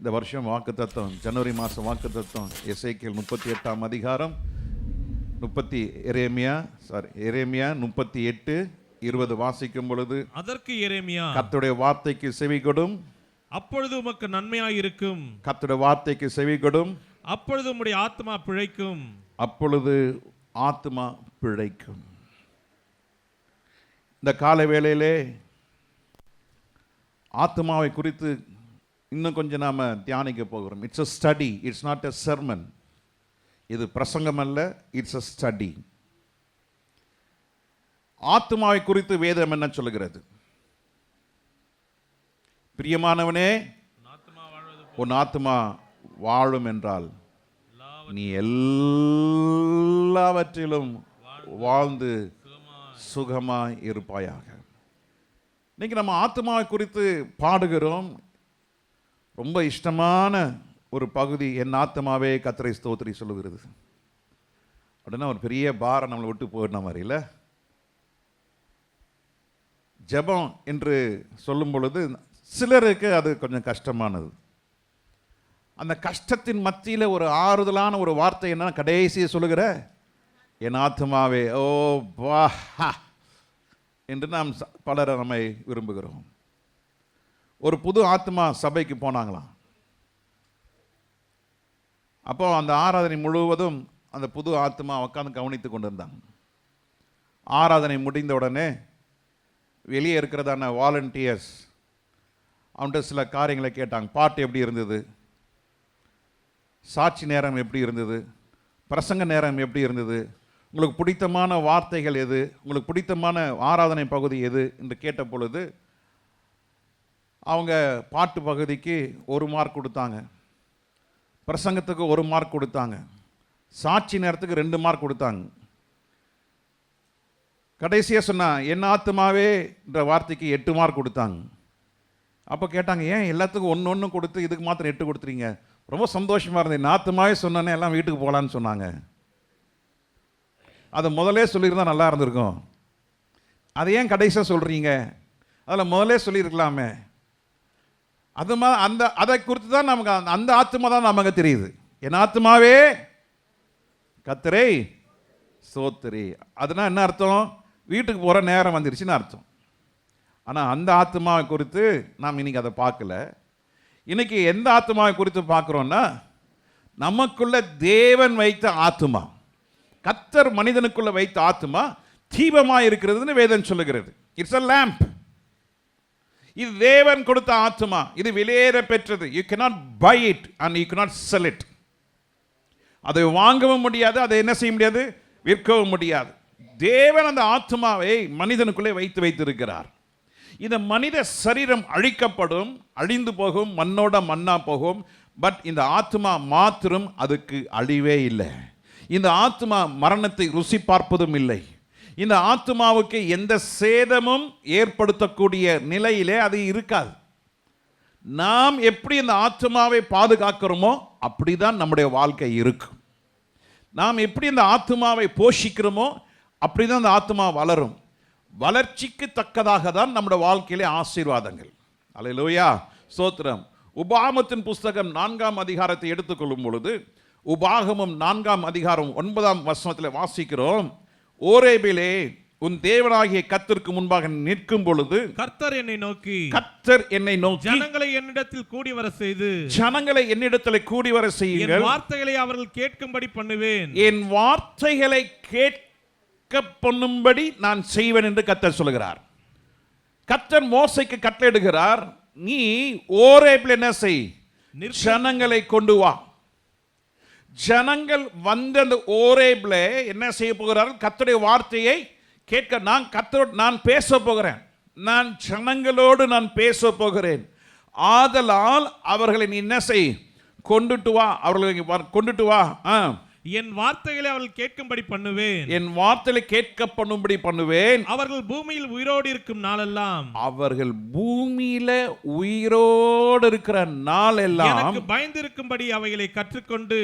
இந்த வருஷம் வாக்குத்தத்தம், ஜனவரி மாதம் வாக்குத்தத்தம் எசேக்கியேல் 38ஆம் அதிகாரம் எரேமியா 38:20 வாசிக்கும் பொழுது, அதற்கு எரேமியா, கர்த்தருடைய வார்த்தைக்கு செவிகொடும், அப்பொழுது உமக்கு நன்மையாயிருக்கும். கர்த்தருடைய வார்த்தைக்கு செவிகொடும், அப்பொழுது உம்முடைய ஆத்மா பிழைக்கும். அப்பொழுது ஆத்மா பிழைக்கும். இந்த கால வேளையிலே ஆத்மாவை குறித்து இன்னும் கொஞ்சம் நாம தியானிக்க போகிறோம். It's a study, it's not a sermon. இது பிரசங்கம் அல்ல, இட்ஸ் a ஸ்டடி. ஆத்மாவை குறித்து வேதம் என்ன சொல்லுகிறது? பிரியமானவனே, உன் ஆத்மா வாழும் என்றால் நீ எல்லாவற்றிலும் வாழ்ந்து சுகமாய் இருப்பாயாக. இன்னைக்கு நம்ம ஆத்மாவை குறித்து பாடுகிறோம். ரொம்ப இஷ்டமான ஒரு பகுதி, என் ஆத்மாவே கர்த்தரை ஸ்தோத்திரி சொல்லுகிறது. அப்படின்னா ஒரு பெரிய பாரம் நம்மளை விட்டு போயிடுற மாதிரி இல்லை. ஜெபம் என்று சொல்லும் பொழுது சிலருக்கு அது கொஞ்சம் கஷ்டமானது. அந்த கஷ்டத்தின் மத்தியில் ஒரு ஆறுதலான ஒரு வார்த்தை என்ன, கடைசியை சொல்லுகிற என் ஆத்மாவே ஓ வா என்று நாம் பலரை நம்மை விரும்புகிறோம். ஒரு புது ஆத்மா சபைக்கு போனாங்களாம். அப்போ அந்த ஆராதனை முழுவதும் அந்த புது ஆத்மா உட்காந்து கவனித்து கொண்டு இருந்தாங்க. ஆராதனை முடிந்த உடனே வெளியே இருக்கிறதான வாலண்டியர்ஸ் அவன்கிட்ட சில காரியங்களை கேட்டாங்க. பாட்டு எப்படி இருந்தது, சாட்சி நேரம் எப்படி இருந்தது, பிரசங்க நேரம் எப்படி இருந்தது, உங்களுக்கு பிடித்தமான வார்த்தைகள் எது, உங்களுக்கு பிடித்தமான ஆராதனை பகுதி எது என்று கேட்ட பொழுது அவங்க பாட்டு பகுதிக்கு 1 மார்க் கொடுத்தாங்க, பிரசங்கத்துக்கு 1 மார்க் கொடுத்தாங்க, சாட்சி நேரத்துக்கு 2 மார்க் கொடுத்தாங்க. கடைசியாக சொன்னா என் ஆத்மாவே என்ற வார்த்தைக்கு 8 மார்க் கொடுத்தாங்க. அப்போ கேட்டாங்க, ஏன் எல்லாத்துக்கும் 1 கொடுத்து இதுக்கு மாத்திரம் 8 கொடுத்துறீங்க? ரொம்ப சந்தோஷமாக இருந்தது. என் ஆத்மாவே சொன்னோன்னே எல்லாம் வீட்டுக்கு போகலான்னு சொன்னாங்க. அதை முதலே சொல்லியிருந்தா நல்லா இருந்திருக்கும். அதை ஏன் கடைசியாக சொல்கிறீங்க? அதில் முதலே சொல்லியிருக்கலாமே. அதை குறித்து தான் நமக்கு அந்த ஆத்மா தான் நமக்கு தெரியுது. என் ஆத்மாவே கர்த்தரை ஸ்தோத்திரி. அதுனா என்ன அர்த்தம்? வீட்டுக்கு போகிற நேரம் வந்துருச்சுன்னு அர்த்தம். ஆனால் அந்த ஆத்மாவை குறித்து நாம் இன்னைக்கு அதை பார்க்கல. இன்னைக்கு எந்த ஆத்மாவை குறித்து பார்க்குறோன்னா, நமக்குள்ள தேவன் வைத்த ஆத்மா, கர்த்தர் மனிதனுக்குள்ள வைத்த ஆத்மா தீபமாக இருக்கிறதுன்னு வேதம் சொல்லுகிறது. It's a lamp. இது தேவன் கொடுத்த ஆத்மா, இது விலையேற பெற்றது. You cannot buy it and you cannot sell it. அதை வாங்கவும் முடியாது, அதை என்ன செய்ய முடியாது, விற்கவும் முடியாது. தேவன் அந்த ஆத்மாவை மனிதனுக்குள்ளே வைத்திருக்கிறார். இந்த மனித சரீரம் அழிக்கப்படும், அழிந்து போகும், மண்ணோட மண்ணா போகும். பட் இந்த ஆத்மா மாத்திரம் அதுக்கு அழிவே இல்லை. இந்த ஆத்மா மரணத்தை ருசி பார்ப்பதும் இல்லை. இந்த ஆத்மாவுக்கு எந்த சேதமும் ஏற்படுத்தக்கூடிய நிலையிலே அது இருக்காது. நாம் எப்படி இந்த ஆத்மாவை பாதுகாக்கிறோமோ அப்படிதான் நம்முடைய வாழ்க்கை இருக்கும். நாம் எப்படி இந்த ஆத்மாவை போஷிக்கிறோமோ அப்படிதான் அந்த ஆத்மா வளரும். வளர்ச்சிக்கு தக்கதாக தான் நம்முடைய வாழ்க்கையிலே ஆசீர்வாதங்கள். அல்லேலூயா, ஸ்தோத்திரம். உபாகமத்தின் புஸ்தகம் 4ஆம் அதிகாரத்தை எடுத்துக்கொள்ளும் பொழுது, உபாகமம் 4ஆம் அதிகாரம் 9ஆம் வசனத்தில் வாசிக்கிறோம். ஓரேபிலே உன் தேவனாகிய கர்த்தருக்கு முன்பாக நிற்கும் பொழுது கர்த்தர் என்னை நோக்கி ஜனங்களை என்னிடத்தில் கூடி வர செய்து, ஜனங்களை என்னிடத்தில் கூடி வர செய்யுங்கள், என் வார்த்தைகளை அவர்கள் கேட்கும்படி பண்ணுவேன், என் வார்த்தைகளை கேட்க பண்ணும்படி நான் செய்வேன் என்று கர்த்தர் சொல்கிறார். கர்த்தர் மோசேக்கு கட்டளையிடுகிறார், நீ ஓரேபில் என்ன செய், ஜனங்களை கொண்டு வா. ஜனங்கள் வந்து அந்த ஓரேபில் என்ன செய்ய போகிறார்கள்? கர்த்தருடைய வார்த்தையை கேட்க. நான் பேச போகிறேன், நான் ஜனங்களோடு நான் பேச போகிறேன். ஆதலால் அவர்களை நீ என்ன செய், கொண்டுட்டு வா, அவர்களை கொண்டுட்டு வா. என் வார்த்தைகளை அவர்கள் கேட்கும்படி பண்ணுவேன், என் வார்த்தைகளை கேட்க பண்ணும்படி பண்ணுவேன். அவர்கள் பூமியில் உயிரோடு இருக்கும் நாளெல்லாம், அவர்கள் பூமியில உயிரோடு இருக்கிற நாளெல்லாம் எனக்கு பயந்திருக்கும்படி அவைகளை கற்றுக்கொண்டு,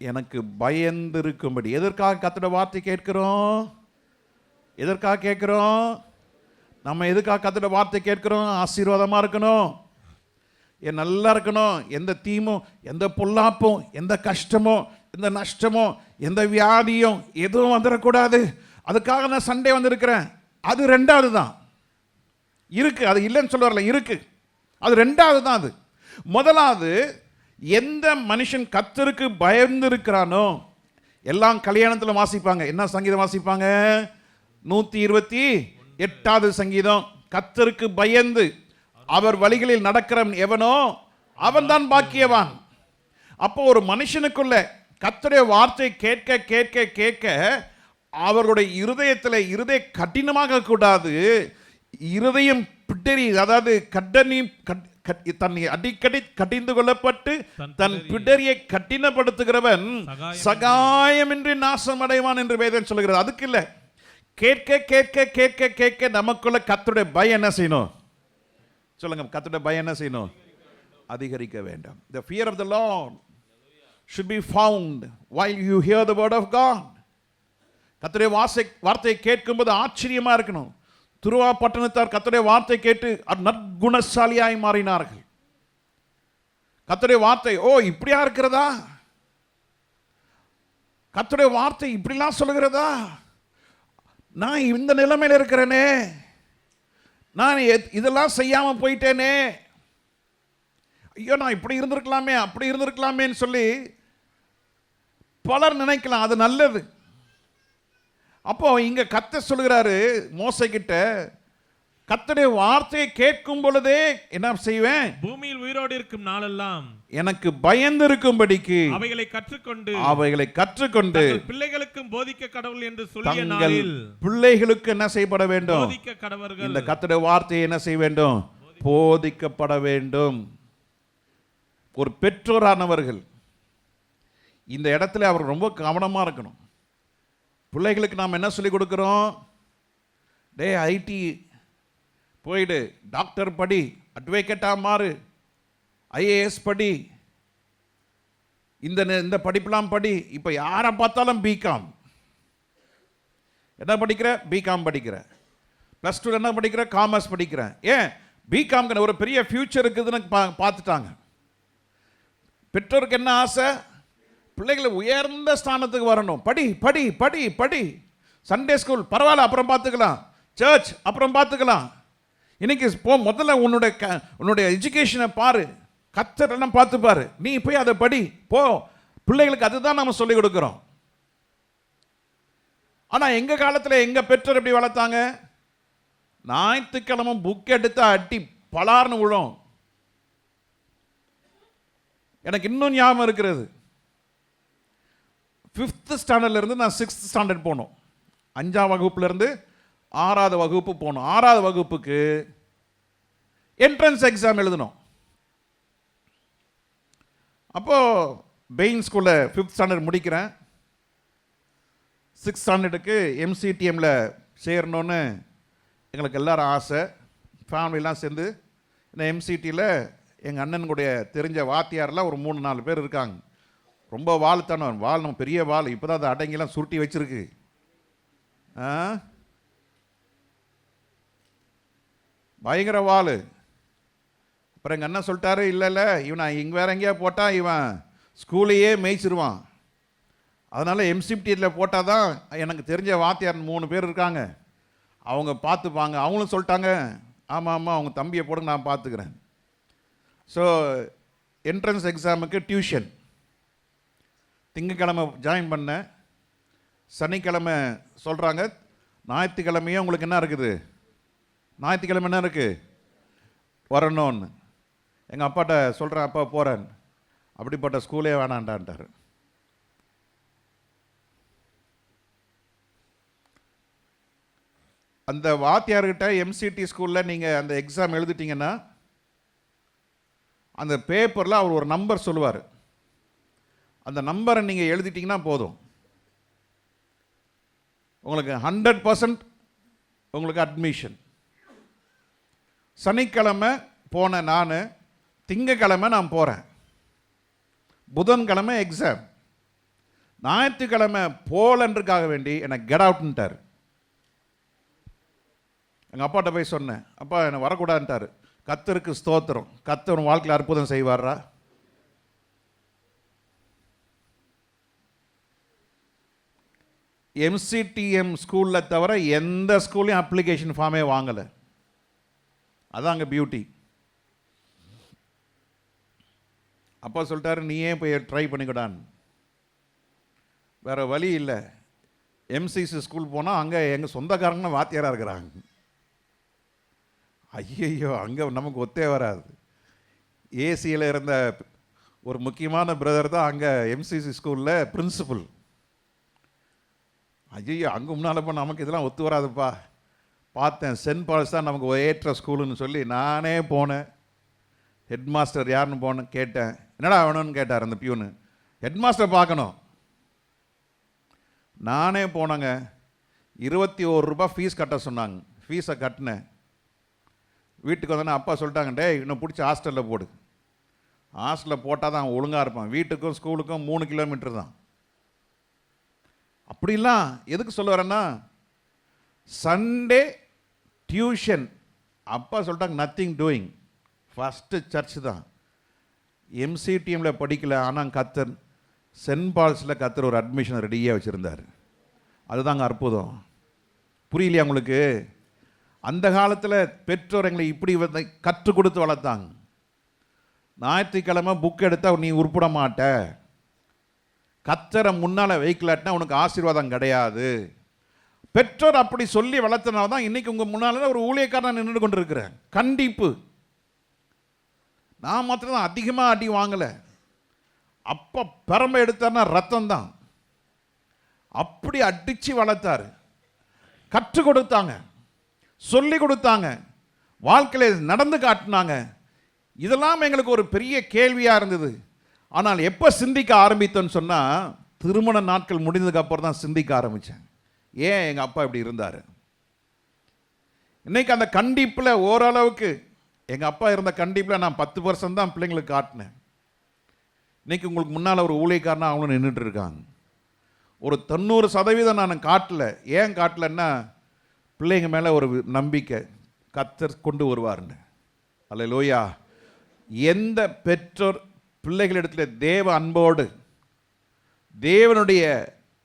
எனக்கு பயந்திருக்கும்படி. எதற்காக கர்த்தருடைய வார்த்தை கேட்கிறோம்? எதற்காக கேட்கிறோம்? நம்ம எதுக்காக கர்த்தருடைய வார்த்தை கேட்கிறோம்? ஆசீர்வாதமா இருக்கணும். என் நல்லா இருக்கணும், எந்த தீமும் எந்த பொல்லாப்பும் எந்த கஷ்டமோ எந்த நஷ்டமோ எந்த வியாதியும் எதுவும் வந்துடக்கூடாது, அதுக்காக நான் சண்டே வந்திருக்கிறேன். அது ரெண்டாவது தான் இருக்கு, அது இல்லைன்னு சொல்ல வரல, இருக்கு. அது ரெண்டாவது தான். அது முதலாவது, எந்த மனுஷன் கர்த்தருக்கு பயந்து இருக்கிறானோ, எல்லாம் கல்யாணத்தில் வாசிப்பாங்க. என்ன சங்கீதம் வாசிப்பாங்க? 128வது சங்கீதம். கர்த்தருக்கு பயந்து அவர் வழிகளில் நடக்கிறவன் எவனோ அவன் தான் பாக்கியவான். அப்போ ஒரு மனுஷனுக்குள்ள கர்த்தருடைய வார்த்தை கேட்க கேட்க கேட்க அவருடைய இருதயத்தில் இருதய கடினமாக கூடாது, இருதயம் பிடரி, அதாவது தன்னை அடிக்கடி கடிந்து கொள்ளப்பட்டு தன் பிடரியை கடினப்படுத்துகிறவன் சகாயமின்றி நாசம் அடைவான் என்று வேதம் சொல்கிறது. அதுக்கு இல்லை, கேட்க கேட்க கேட்க கேட்க நமக்குள்ள கர்த்தருடைய பயம் என்ன செய்யணும்? சொல்லுங்க, கர்த்தருடைய பயம் என்ன செய்யணும்? அதிகரிக்க வேண்டும். The fear of the Lord should be found while you hear the word of God. கர்த்தருடைய வார்த்தையை கேட்கும்போது ஆச்சரியமா இருக்கணும். துருவா பட்டணத்தார் கர்த்தருடைய வார்த்தை கேட்டு நற்குணசாலியாய் மாறினார்கள். கர்த்தருடைய வார்த்தை, ஓ இப்படியா இருக்கிறதா, கர்த்தருடைய வார்த்தை இப்படிலாம் சொல்லுகிறதா, நான் இந்த நிலைமையில் இருக்கிறேனே, நான் இதெல்லாம் செய்யாம போயிட்டேனே, ஐயோ நான் இப்படி இருந்திருக்கலாமே அப்படி இருந்திருக்கலாமேன்னு சொல்லி பலர் நினைக்கலாம். அது நல்லது. அப்போ இங்க கர்த்தர் சொல்கிறாரு மோசே கிட்ட, கர்த்தருடைய வார்த்தையை கேட்கும் பொழுதே என்ன செய்வேன்? பூமியில் உயிரோடு இருக்கும் நாளெல்லாம் எனக்கு பயந்து இருக்கும்படிக்கு அவைகளை கற்றுக்கொண்டு பிள்ளைகளுக்கும் போதிக்க கடவுள் என்று சொல்லிய நாளில் பிள்ளைகளுக்கு என்ன செய்யப்பட வேண்டும்? போதிக்க கடவர்கள். இந்த கர்த்தருடைய வார்த்தையை என்ன செய்ய வேண்டும்? போதிக்கப்பட வேண்டும். ஒரு பெற்றோரானவர்கள் இந்த இடத்துல அவர் ரொம்ப கவனமா இருக்கணும். பிள்ளைகளுக்கு நாம் என்ன சொல்லி கொடுக்கிறோம்? டே ஐடி போயிடு, டாக்டர் படி, அட்வொகேட்டா மாறு, ஐஏஎஸ் படி, இந்த படிப்பெல்லாம் படி. இப்போ யாரை பார்த்தாலும் பிகாம். என்ன படிக்கிற? பிகாம் படிக்கிற. +2 என்ன படிக்கிற? காமர்ஸ் படிக்கிறேன். ஏன்? பிகாம்க்கு ஒரு பெரிய ஃபியூச்சர் இருக்குதுன்னு பார்த்துட்டாங்க. பெற்றோருக்கு என்ன ஆசை? பிள்ளைகளை உயர்ந்த ஸ்தானத்துக்கு வரணும். படி படி படி படி. சண்டே ஸ்கூல் பரவாயில்ல, அப்புறம் பார்த்துக்கலாம். சர்ச் அப்புறம் பார்த்துக்கலாம். இன்னைக்கு முதல்ல உன்னுடைய எஜுகேஷனை பாரு, கர்த்தர் எல்லாம் பார்த்து பாரு, நீ போய் அதை படி போ. பிள்ளைகளுக்கு அதுதான் நம்ம சொல்லிக் கொடுக்கிறோம். ஆனா எங்க காலத்தில் எங்க பெற்றோர் எப்படி வளர்த்தாங்க? ஞாயிற்றுக்கிழமை புக் எடுத்து அட்டி பலார்னு விழும். எனக்கு இன்னும் ஞாபகம் இருக்கிறது. 5th ஸ்டாண்டர்ட்ல இருந்து நான் 6th ஸ்டாண்டர்ட் போனோம். 5ஆம் வகுப்புல இருந்து 6வது வகுப்பு போனோம். 6வது வகுப்புக்கு என்ட்ரன்ஸ் எக்ஸாம் எழுதணும். அப்போ பெயின் ஸ்கூல்ல 5th ஸ்டாண்டர்ட் முடிக்கிறேன். 6th ஸ்டாண்டர்டுக்கு MCTMல சேரணும்னு எங்களுக்கு எல்லாரும் ஆசை. ஃபேமிலிலாம் சேர்ந்து இந்த MCTயில் எங்கள் அண்ணனுடைய தெரிஞ்ச வாத்தியாரெலாம் ஒரு 3-4 பேர் இருக்காங்க. ரொம்ப வாழுத்தானவன், நம்ம பெரிய வாள். இப்போ தான் அதை அடங்கிலாம் சுருட்டி வச்சிருக்கு. பயங்கர வாள். அப்புறம் எங்கள் அண்ணன் சொல்லிட்டாரு, இல்லை இவன் இங்கே வேற எங்கேயா போட்டால் இவன் ஸ்கூலையே மேய்ச்சிருவான், அதனால் MCTயில் போட்டால் தான் எனக்கு தெரிஞ்ச வாத்தியார் 3 பேர் இருக்காங்க, அவங்க பார்த்துப்பாங்க. அவங்களும் சொல்லிட்டாங்க, ஆமாம் ஆமாம் அவங்க தம்பியை போடுங்க நான் பார்த்துக்கிறேன். ஸோ என்ட்ரன்ஸ் எக்ஸாமுக்கு டியூஷன் திங்கக்கிழமை ஜாயின் பண்ணேன். சனிக்கிழமை சொல்கிறாங்க, ஞாயிற்றுக்கிழமையே உங்களுக்கு என்ன இருக்குது? ஞாயிற்றுக்கிழமை என்ன இருக்குது? வரணும்னு. எங்கள் அப்பாட்ட சொல்கிறேன், அப்பா போகிறேன். அப்படிப்பட்ட ஸ்கூலே வேணான்டான்ட்டார். அந்த வாத்தியார்கிட்ட MCT ஸ்கூலில் நீங்கள் அந்த எக்ஸாம் எழுதிட்டீங்கன்னா அந்த பேப்பரில் அவர் ஒரு நம்பர் சொல்லுவார். அந்த நம்பரை நீங்கள் எழுதிட்டீங்கன்னா போதும், உங்களுக்கு 100% உங்களுக்கு அட்மிஷன். சனிக்கிழமை போனேன் நான், திங்கக்கிழமை நான் போகிறேன், புதன்கிழமை எக்ஸாம், ஞாயிற்றுக்கிழமை போலன்றதுக்காக வேண்டி என்னை கெட் அவுட்ன்ட்டார். எங்கள் அப்பாட்ட போய் சொன்னேன், அப்பா என்னை வரக்கூடாதுன்ட்டார். கர்த்தருக்கு ஸ்தோத்திரம். கர்த்தர் உன் வாழ்க்கையில் அற்புதம் செய்வாரா? MCTM ஸ்கூலில் தவிர எந்த ஸ்கூல்லையும் அப்ளிகேஷன் ஃபார்மே வாங்கலை. அதான் அங்கே பியூட்டி. அப்பா சொல்லிட்டாரு, நீயே போய் ட்ரை பண்ணிக்கூடான்னு. வேறு வழி இல்லை. MCC ஸ்கூல் போனால் அங்கே எங்கள் சொந்தக்காரங்க வாத்தியாராக இருக்கிறாங்க. ஐயையோ, அங்கே நமக்கு ஒத்தே வராது. ஏசியில் இருந்த ஒரு முக்கியமான பிரதர் தான் அங்கே MCC ஸ்கூலில் பிரின்சிபல். ஐயோ, அங்கே முன்னால் போய் நமக்கு இதெல்லாம் ஒத்து வராதுப்பா. பார்த்தேன், சென்ட் பால்ஸ் தான் நமக்கு ஏற்ற ஸ்கூலுன்னு சொல்லி நானே போனேன். ஹெட் மாஸ்டர் யாருன்னு போனேன், கேட்டேன். என்னடா வேணும்னு கேட்டார் அந்த பியூனு. ஹெட் மாஸ்டர் பார்க்கணும். நானே போனேங்க. 21 ரூபாய் ஃபீஸ் கட்ட சொன்னாங்க. ஃபீஸை கட்டினேன். வீட்டுக்கு வந்தோன்னே அப்பா சொல்லிட்டாங்க, டேய் இன்னும் பிடிச்சி ஹாஸ்டலில் போடு. ஹாஸ்டலில் போட்டால் தான் ஒழுங்காக இருப்பான். வீட்டுக்கும் ஸ்கூலுக்கும் 3 கிலோமீட்டர் தான். அப்படிலாம் எதுக்கு சொல்ல வரேன்னா, சண்டே டியூஷன். அப்பா சொல்லிட்டாங்க நத்திங் டூயிங். ஃபஸ்ட்டு சர்ச் தான். MCTMல படிக்கல, ஆனால் கர்த்தர் சென்ட் பால்ஸில் கர்த்தர் ஒரு அட்மிஷன் ரெடியாக வச்சுருந்தார். அதுதாங்க அற்புதம். புரியலையா உங்களுக்கு? அந்த காலத்தில் பெற்றோர் எங்களை இப்படி கற்றுக் கொடுத்து வளர்த்தாங்க. ஞாயிற்றுக்கிழமை புக் எடுத்தால் நீ உருப்பிட மாட்ட, கர்த்தரை முன்னால் வைக்கலாட்டினா உனக்கு ஆசீர்வாதம் கிடையாது. பெற்றோர் அப்படி சொல்லி வளர்த்தனால தான் இன்றைக்கி உங்கள் முன்னால் ஒரு ஊழியக்காரன் நின்று கொண்டு இருக்கிறேன். கண்டிப்பு. நான் மாத்திரம் தான் அதிகமாக அடி வாங்கலை. அப்போ பெரம்பை எடுத்தார்னா ரத்தம் தான். அப்படி அடித்து வளர்த்தார். கற்றுக் கொடுத்தாங்க, சொல்லி கொடுத்தாங்க, வாழ்க்கையில் நடந்து காட்டினாங்க. இதெல்லாம் எங்களுக்கு ஒரு பெரிய கேள்வியாக இருந்தது. ஆனால் எப்போ சிந்திக்க ஆரம்பித்தோன்னு சொன்னால், திருமண நாட்கள் முடிந்ததுக்கு அப்புறம் தான் சிந்திக்க ஆரம்பித்தேன். ஏன் எங்கள் அப்பா இப்படி இருந்தார்? இன்னைக்கு அந்த கண்டிப்பில் ஓரளவுக்கு எங்கள் அப்பா இருந்த கண்டிப்பில் நான் 10% தான் பிள்ளைங்களுக்கு காட்டினேன். இன்னைக்கு உங்களுக்கு முன்னால் ஒரு ஊழியக்காரனா அவங்களும் நின்றுட்டு இருக்காங்க. ஒரு 90% நான் காட்டல. ஏன் காட்டலன்னா, பிள்ளைங்க மேலே ஒரு நம்பிக்கை, கர்த்தர் கொண்டு வருவார்னு. அல்லேலூயா. எந்த பெற்றோர் பிள்ளைகளிடத்தில் தேவ அன்போடு தேவனுடைய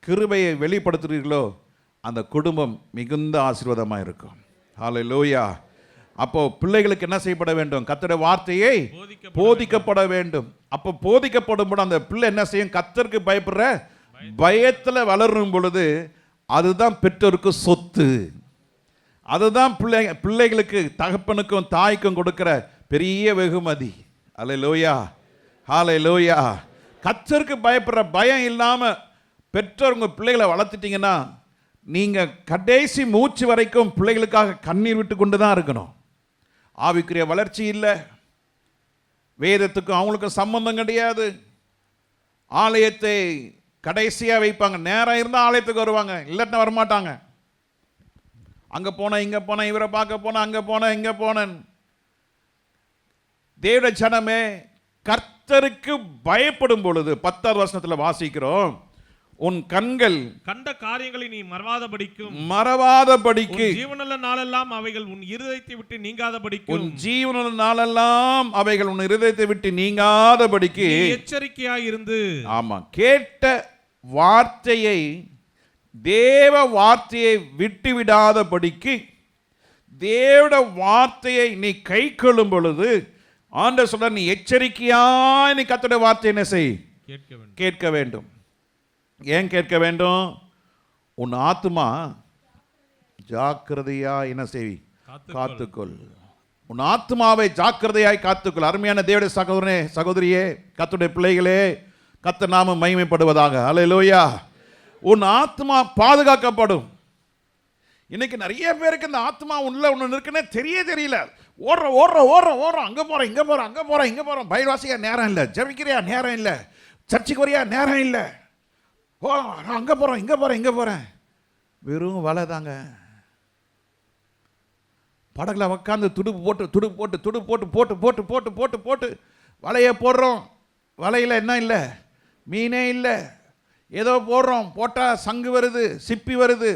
கிருபையை வெளிப்படுத்துகிறீர்களோ அந்த குடும்பம் மிகுந்த ஆசீர்வாதமாக இருக்கும். ஹல்லேலூயா. அப்போ பிள்ளைகளுக்கு என்ன செய்யப்பட வேண்டும்? கர்த்தருடைய வார்த்தையை போதிக்கப்பட வேண்டும். அப்போ போதிக்கப்படும் போது அந்த பிள்ளை என்ன செய்யும்? கர்த்தருக்கு பயப்படுற பயத்தில் வளரும் பொழுது அதுதான் பெற்றோருக்கு சொத்து. அதுதான் பிள்ளைகளுக்கு தகப்பனுக்கும் தாய்க்கும் கொடுக்கிற பெரிய வெகுமதி. அல்லேலூயா, ஹல்லேலூயா. கர்த்தருக்கு பயப்படுற பயம் இல்லாமல் பெற்றோர் உங்கள் பிள்ளைகளை வளர்த்துட்டீங்கன்னா நீங்கள் கடைசி மூச்சு வரைக்கும் பிள்ளைகளுக்காக கண்ணீர் விட்டு கொண்டு தான் இருக்கணும். ஆவிக்குரிய வளர்ச்சி இல்லை, வேதத்துக்கும் அவங்களுக்கும் சம்பந்தம் கிடையாது. ஆலயத்தை கடைசியாக வைப்பாங்க. நேரம் இருந்தால் ஆலயத்துக்கு வருவாங்க, இல்லாட்டினா வரமாட்டாங்க. அங்கே போனேன், இங்கே போனேன், இவரை பார்க்க போனேன், அங்கே போனேன், இங்கே போனேன். தேவ ஜனமே, கர்த்தருக்கு பயப்படும் பொழுது 10வது வசனத்தில் வாசிக்கிறோம், உன் கண்கள் கண்ட காரியங்களை நீ மறவாதபடிக்கு ஜீவனுள்ள நாளெல்லாம் அவைகள் உன் இருதயத்தை விட்டு நீங்காதபடிக்கு உன் ஜீவனுள்ள நாளெல்லாம் அவைகள் உன் இருதயத்தை விட்டு நீங்காதபடிக்கு எச்சரிக்கையாய் இருந்து. ஆமா, கேட்ட வார்த்தையை, தேவ வார்த்தையை விட்டு விடாதபடிக்கு, தேவட வார்த்தையை நீ கை கொள்ளும் பொழுது ஆண்டவர் சொல்ற, நீ எச்சரிக்கையாய் நீ கர்த்தருடைய வார்த்தை என்ன செய்? கேட்க வேண்டும். ஏன் கேட்க வேண்டும்? உன் ஆத்துமா ஜாக்கிரதையா என்ன செய்? காத்துக்கொள். உன் ஆத்துமாவை ஜாக்கிரதையாய் காத்துக்கொள். அருமையான தேவனுடைய சகோதரனே, சகோதரியே, கர்த்தருடைய பிள்ளைகளே, கர்த்தர் நாமம் மகிமைப்படுவதாக. அல்லேலூயா. உன் ஆத்மா பாதுகாக்கப்படும். இன்னைக்கு நிறைய பேருக்கு இந்த ஆத்மா உள்ள ஒன்று இருக்குன்னே தெரியல. ஓடுறோம், அங்கே போகிறோம், இங்கே போகிறோம். பயில்வாசியா நேரம் இல்லை, ஜெபிக்கிறியா நேரம் இல்லை, சர்ச்சுக்கு வரியா நேரம் இல்லை. நான் அங்கே போகிறேன், இங்கே போகிறேன். வெறும் வலை தாங்க. படகுல உட்காந்து துடுப்பு போட்டு வலையை போடுறோம். வலையில் என்ன இல்லை? மீனே இல்லை. ஏதோ போடுறோம், போட்டால் சங்கு வருது, சிப்பி வருது.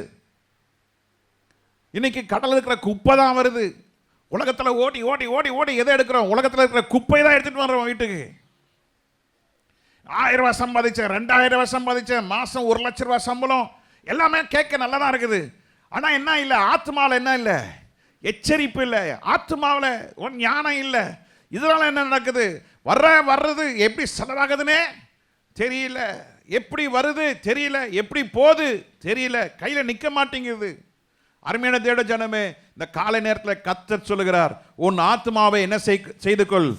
இன்னைக்கு கடலில் இருக்கிற குப்பை தான் வருது. உலகத்தில் ஓடி ஓடி ஓடி ஓடி எதை எடுக்கிறோம்? உலகத்தில் இருக்கிற குப்பை தான் எடுத்துகிட்டு வர்றோம் வீட்டுக்கு. 1000 ரூபாய் சம்பாதிச்சேன், 2000 ரூபாய் சம்பாதிச்சேன், மாதம் 1 லட்ச ரூபாய் சம்பளம், எல்லாமே கேட்க நல்லா தான் இருக்குது. ஆனால் என்ன இல்லை? ஆத்மாவில் என்ன இல்லை? எச்சரிப்பு இல்லை. ஆத்மாவில் ஒரு ஞானம் இல்லை. இதனால என்ன நடக்குது? வர்றது எப்படி செலவாகுதுன்னே தெரியல, எப்படி வருது தெரியல, எப்படி போகுது தெரியல, கையில் நிற்க மாட்டேங்குது. அருமையான தேவ ஜனமே, இந்த காலை நேரத்தில் கர்த்தர் சொல்லுகிறார், உன் ஆத்மாவை என்ன செய்து கொள்?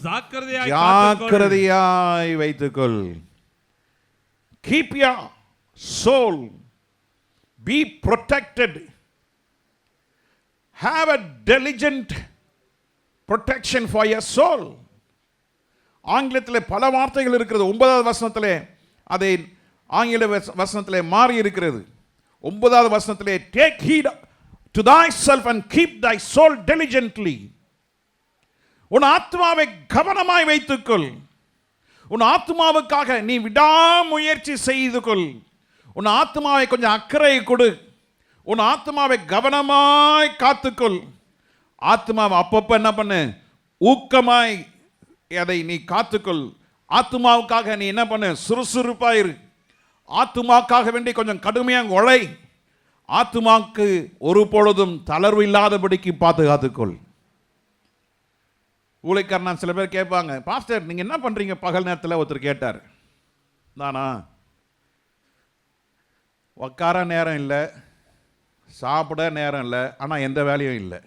ஜாக்கிரதையாய் வைத்துக்கொள். Keep your soul, be protected, have a diligent protection for your soul. ஆங்கிலத்தில் பல வார்த்தைகள் இருக்கிறது. 9வது வசனத்திலே அதை ஆங்கில வசனத்திலே மாறி இருக்கிறது. 9வது வசனத்திலே take heed to thyself and keep thy soul diligently. உன் ஆத்மாவை கவனமாய் வைத்துக்கொள். உன் ஆத்மாவுக்காக நீ விடாமுயற்சி செய்து கொள். உன் ஆத்மாவை கொஞ்சம் அக்கறை கொடு. உன் ஆத்மாவை கவனமாய் காத்துக்கொள். ஆத்மாவை அப்பப்போ என்ன பண்ணு? ஊக்கமாய் அதை நீ காத்துக்கொள். ஆத்மாவுக்காக நீ என்ன பண்ணு? சுறுசுறுப்பாயிரு. ஆத்மாவுக்காக வேண்டி கொஞ்சம் கடுமையாக உழை. ஆத்மாவுக்கு ஒரு பொழுதும் தளர்வு இல்லாதபடிக்கு பாதுகாத்துக்கொள். ஊழியக்காரன் சில பேர் கேட்பாங்க, பாஸ்டர் நீங்கள் என்ன பண்ணுறீங்க பகல் நேரத்தில்? ஒருத்தர் கேட்டார். நானா, உட்கார நேரம் இல்லை, சாப்பிட நேரம் இல்லை, ஆனால் எந்த வேலையும் இல்லை.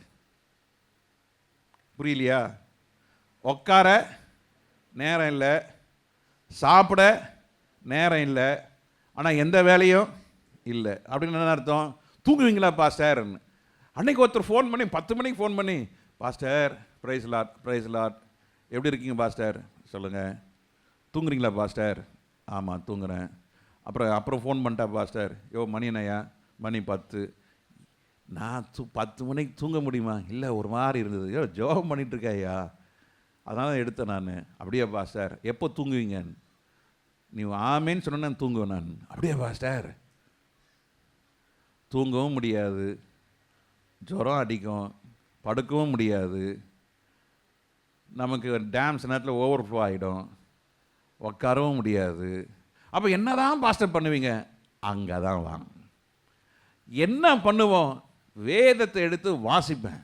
புரியலையா? உட்கார நேரம் இல்லை, சாப்பிட நேரம் இல்லை, ஆனால் எந்த வேலையும் இல்லை. அப்படின்னு என்ன அர்த்தம்? தூங்குவீங்களா பாஸ்டர்ன்னு. அன்னைக்கு ஒருத்தர் ஃபோன் பண்ணி 10 மணிக்கு ஃபோன் பண்ணி, பாஸ்டர் பிரைஸ் லாட் எப்படி இருக்கீங்க பாஸ்டர்? சொல்லுங்கள். தூங்குறீங்களா பாஸ்டர்? ஆமாம் தூங்குறேன். அப்புறம் ஃபோன் பண்ணிட்டா பாஸ்டர், மணி என்னையா? மணி 10. நான் 10 மணிக்கு தூங்க முடியுமா? இல்லை, ஒரு மாதிரி இருந்தது. ஜோபம் பண்ணிகிட்ருக்கையா, அதனால் எடுத்தேன் நான். அப்படியே பாஸ்டர், எப்போ தூங்குவீங்க? நீ ஆமேன்னு சொன்ன நான் தூங்குவேன் நான். அப்படியே பாஸ்டர், தூங்கவும் முடியாது, ஜுரம் அடிக்கும், படுக்கவும் முடியாது, நமக்கு டேம்ஸ் நேரத்தில் ஓவர்ஃப்ளோ ஆகிடும், உட்காரவும் முடியாது. அப்போ என்ன தான் பாஸ்டர் பண்ணுவீங்க? அங்கே தான் வாங்க. என்ன பண்ணுவோம்? வேதத்தை எடுத்து வாசிப்பேன்.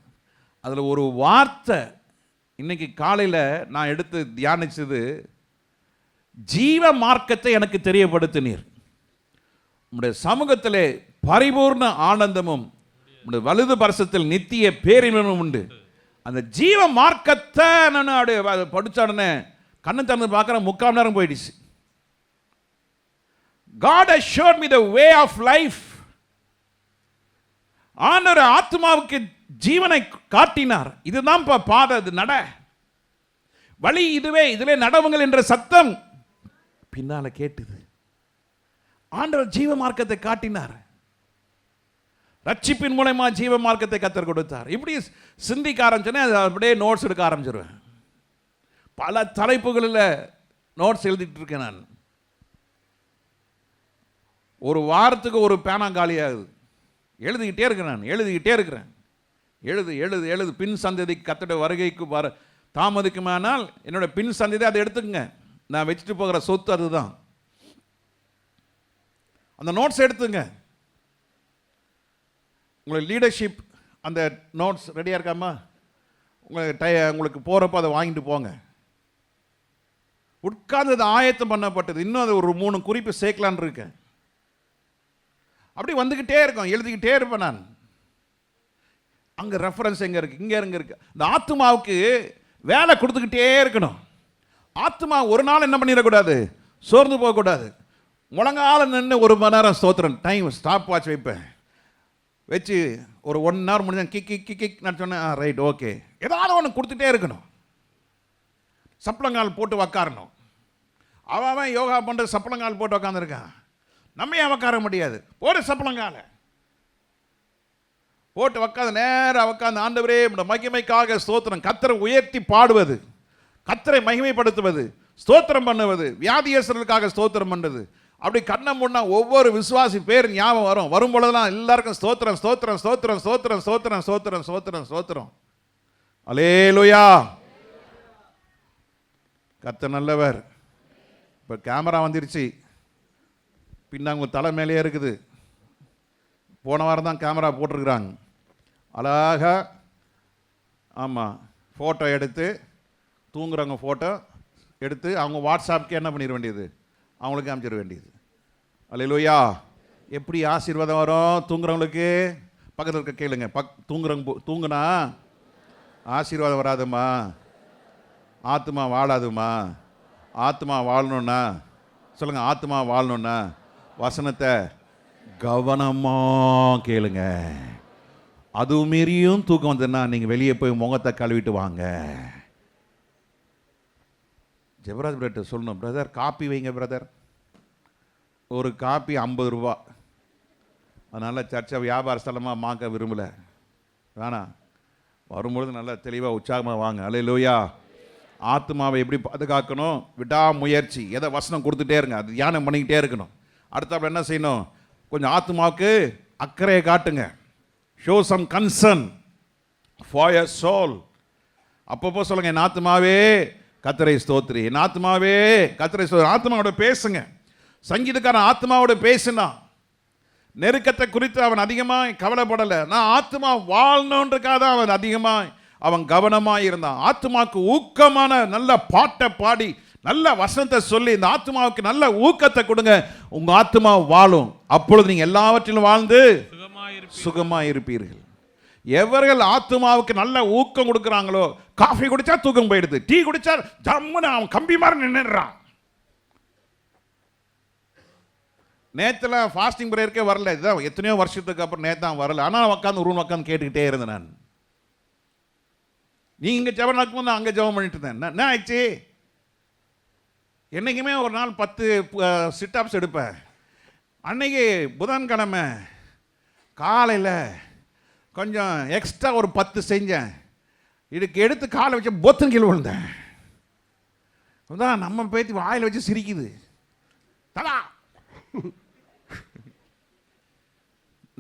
அதில் ஒரு வார்த்தை இன்னைக்கு காலையில் நான் எடுத்து தியானிச்சது, ஜீவ மார்க்கத்தை எனக்கு தெரியப்படுத்தினீர். உம்முடைய சமூகத்திலே பரிபூர்ண ஆனந்தமும் உம்முடைய வலது பரிசத்தில் நித்திய பேரின்பமும் உண்டு. அந்த ஜீவ மார்க்கத்தை நான் படித்த உடனே கண்ணு திறந்து பார்க்குறேன், 3/4 மணி நேரம் போயிடுச்சு. God has showed me the way of life. ஆண்டவர் ஆத்மாவுக்கு ஜீவனை காட்டினார். இதுதான் பாதை, இது நட வழி, இதுவே, இதிலே நடவுங்கள் என்ற சத்தம் பின்னால கேட்டுது. ஆண்டவர் ஜீவ மார்க்கத்தை காட்டினார். ரட்சிப்பின் மூலமா ஜீவ மார்க்கத்தை கத்தர் கொடுத்தார். இப்படி சிந்திக்க ஆரம்பிச்சோன்னே அது அப்படியே நோட்ஸ் எடுக்க ஆரம்பிச்சிருவேன். பல தலைப்புகளில் நோட்ஸ் எழுதிட்டு இருக்கேன் நான். ஒரு வாரத்துக்கு ஒரு பேனா காலியாகுது. எழுதிக்கிட்டே இருக்கிறேன். எழுது பின் சந்ததிக்கு கத்தோட வருகைக்கு வர தாமதிக்குமானால் என்னோட பின் சந்ததி அதை எடுத்துக்கங்க. நான் வச்சுட்டு போகிற சொத்து அதுதான். அந்த நோட்ஸ் எடுத்துங்க. உங்களுக்கு லீடர்ஷிப் அந்த நோட்ஸ் ரெடியாக இருக்காமா? உங்களுக்கு போகிறப்போ அதை வாங்கிட்டு போங்க. உட்கார்ந்து அது ஆயத்தம் பண்ணப்பட்டது. இன்னும் அது ஒரு 3 குறிப்பு சேர்க்கலான் இருக்கேன். அப்படி வந்துக்கிட்டே இருக்கும், எழுதிக்கிட்டே இருப்பேன் நான். அங்கே ரெஃபரன்ஸ் எங்கே இருக்குது, இங்கே இருக்குது. இந்த ஆத்மாவுக்கு வேலை கொடுத்துக்கிட்டே இருக்கணும். ஆத்மா ஒரு நாள் என்ன பண்ணிடக்கூடாது, சோர்ந்து போகக்கூடாது. முழங்கால நின்று 1 மணி நேரம் ஸ்தோத்திரம் டைம் ஸ்டாப் வாட்ச் வைப்பேன். வச்சு ஒரு 1 hour முடிஞ்சேன், கிக் நான் சொன்னேன், ரைட் ஓகே. ஏதாவது ஒன்று கொடுத்துட்டே இருக்கணும். சப்பளங்கால் போட்டு உக்காரணும். அவன் யோகா பண்ணுற சப்பளங்கால் போட்டு உக்காந்துருக்கான். நம்ம ஏன் உக்கார முடியாது? போடு சப்பளங்கால போட்டு உக்காந்து நேராக உக்காந்து, ஆண்டவரே உம்முடைய மகிமைக்காக ஸ்தோத்திரம். கர்த்தரை உயர்த்தி பாடுவது, கர்த்தரை மகிமைப்படுத்துவது, ஸ்தோத்திரம் பண்ணுவது, வியாதியஸ்தர்களுக்காக ஸ்தோத்திரம் பண்ணுறது. அப்படி கண்ணை முன்னா ஒவ்வொரு விசுவாசி பேர் ஞாபகம் வரும் பொழுதுலாம் எல்லாருக்கும் ஸ்தோத்திரம் ஸ்தோத்திரம் ஸ்தோத்திரம் ஸ்தோத்திரம் ஸ்தோத்திரம் ஸ்தோத்திரம் ஸ்தோத்திரம் ஸ்தோத்திரம். அல்லேலூயா. கர்த்தர் நல்லவர். இப்போ கேமரா வந்துருச்சு, பின்ன உங்கள் தலை மேலேயே இருக்குது. போன வாரம் தான் கேமரா போட்டிருக்கிறாங்க. அழகாக ஆமாம் ஃபோட்டோ எடுத்து, தூங்குறவங்க ஃபோட்டோ எடுத்து அவங்க வாட்ஸ்அப்புக்கு என்ன பண்ணிட வேண்டியது, அவங்களுக்கு அனுப்பிச்சிட வேண்டியது. அல்லேலூயா. எப்படி ஆசீர்வாதம் வரும் தூங்குறவங்களுக்கு? பக்கத்தில் இருக்க கேளுங்க. தூங்குறவங்க தூங்குனா ஆசீர்வாதம் வராதுமா, ஆத்மா வாழாதுமா. ஆத்மா வாழணுன்னா சொல்லுங்க, ஆத்மா வாழணுன்னா வசனத்தை கவனமாக கேளுங்க. அது மீறியும் தூக்கம் வந்ததுன்னா நீங்கள் வெளியே போய் முகத்தை கழுவிட்டு வாங்க. ஜெபராஜ் பிரதர் சொல்லணும், பிரதர் காப்பி வைங்க பிரதர். ஒரு காப்பி 50 ரூபா. அதனால் சர்ச்சை வியாபார ஸ்தலமாக மாக்க விரும்பலை, வேணாம். வரும்பொழுது நல்லா தெளிவாக உற்சாகமாக வாங்க. அல்லேலூயா. ஆத்மாவை எப்படி பாதுகாக்கணும்? விடாமுயற்சி. எதை வசனம் கொடுத்துட்டே இருங்க, அது தியானம் பண்ணிக்கிட்டே இருக்கணும். அடுத்தப்ப என்ன செய்யணும்? கொஞ்சம் ஆத்மாவுக்கு அக்கறையை காட்டுங்க. Show some concern for your soul. அப்பப்போ சொல்லுங்க, என் ஆத்மாவே கர்த்தரை ஸ்தோத்திரி, என் ஆத்மாவே கர்த்தரை ஸ்தோத்திரி. ஆத்மாவோட பேசுங்க. சங்கீதக்காரன் ஆத்மாவோட பேசினா, நெருக்கத்தை குறித்து அவன் அதிகமாக கவலைப்படலை. நான் ஆத்மா வாழணுன்றக்காக தான் அவன் அதிகமாக அவன் கவனமாக இருந்தான். ஆத்மாவுக்கு ஊக்கமான நல்ல பாட்டை பாடி, நல்ல வசனத்தை சொல்லி இந்த ஆத்மாவுக்கு நல்ல ஊக்கத்தை கொடுங்க. உங்க ஆத்மா வாழும். அப்பொழுது நீங்க எல்லாவற்றிலும் வாழ்ந்து சுகமாக இருப்பீர்கள். எவர்கள் ஆத்மாவுக்கு நல்ல ஊக்கம் கொடுக்குறாங்களோ, காஃபி குடிச்சா தூக்கம் போயிடுது, டீ குடிச்சா ஜம்முன்னு அவன் கம்பி மாதிரி நின்றுறான். நேற்றுல ஃபாஸ்டிங் பிரேயருக்கே வரல, இதுதான் எத்தனையோ வருஷத்துக்கு அப்புறம் நேற்று வரல. ஆனால் உட்காந்து ஒரு உட்காந்து கேட்டுக்கிட்டே இருந்தேன் நான். நீங்க இங்கே ஜெபம் நடக்கும்போது நான் அங்கே ஜெபம் பண்ணிட்டு இருந்தேன். என்ன ஆயிடுச்சு? என்றைக்குமே ஒரு நாள் 10 சிட்டாப்ஸ் எடுப்பேன். அன்னைக்கு புதன்கிழமை காலையில் கொஞ்சம் எக்ஸ்ட்ரா ஒரு 10 செஞ்சேன். இதுக்கு எடுத்து காலை வச்சு பொத்துன்னு கீழே விழுந்தேன். அதான் நம்ம பேத்தி வாயில் வச்சு சிரிக்குது. தலா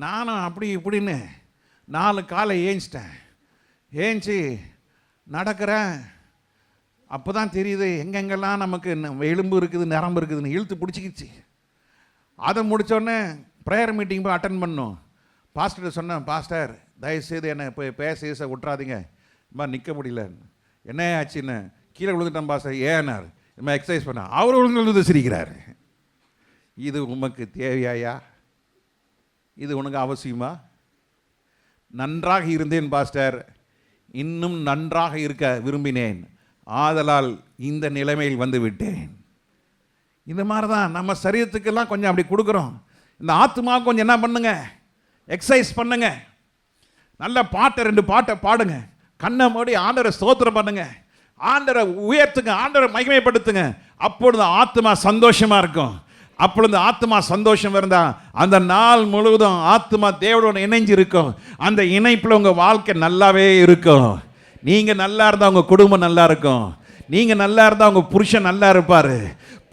நானும் அப்படி இப்படின்னு 4 காலை ஏஞ்சிட்டேன். ஏஞ்சி நடக்கிறேன். அப்போ தான் தெரியுது எங்கெங்கெல்லாம் நமக்கு எலும்பு இருக்குது, நரம்பு இருக்குதுன்னு இழுத்து பிடிச்சிக்கிச்சு. அதை முடித்தோடனே ப்ரேயர் மீட்டிங் போய் அட்டன் பண்ணோம். பாஸ்டர் சொன்னேன், பாஸ்டர் தயவுசெய்து என்னை போய் பேச விட்றாதீங்க, இது மாதிரி நிற்க முடியல. என்ன ஆச்சுன்னு? கீழே விழுந்துட்டேன் பாஸ்டர். ஏன்னார், இது மாதிரி எக்ஸசைஸ் பண்ண. அவர் விழுந்து சிரிக்கிறார். இது உமக்கு தேவையாயா? இது உனக்கு அவசியமா? நன்றாக இருந்தேன் பாஸ்டர், இன்னும் நன்றாக இருக்க விரும்பினேன், ஆதலால் இந்த நிலைமையில் வந்து விட்டேன். இந்த மாதிரி தான் நம்ம சரீரத்துக்கெல்லாம் கொஞ்சம் அப்படி கொடுக்குறோம். இந்த ஆத்மாவுக்கு கொஞ்சம் என்ன பண்ணுங்க, எக்ஸசைஸ் பண்ணுங்க. நல்ல பாட்டை 2 பாட்டை பாடுங்க. கண்ணை மூடி ஆண்டவரை ஸ்தோத்திரம் பண்ணுங்க. ஆண்டவரை உயர்த்துங்க, ஆண்டவரை மகிமைப்படுத்துங்க. அப்பொழுது ஆத்மா சந்தோஷமா இருக்கும். அப்பொழுது ஆத்மா சந்தோஷம் இருந்தா அந்த நாள் முழுவதும் ஆத்மா தேவனோட இணைஞ்சு இருக்கும். அந்த இணைப்பில் உங்க வாழ்க்கை நல்லாவே இருக்கும். நீங்க நல்லா இருந்தா உங்க குடும்பம் நல்லா இருக்கும். நீங்க நல்லா இருந்தா உங்க புருஷன் நல்லா இருப்பாரு.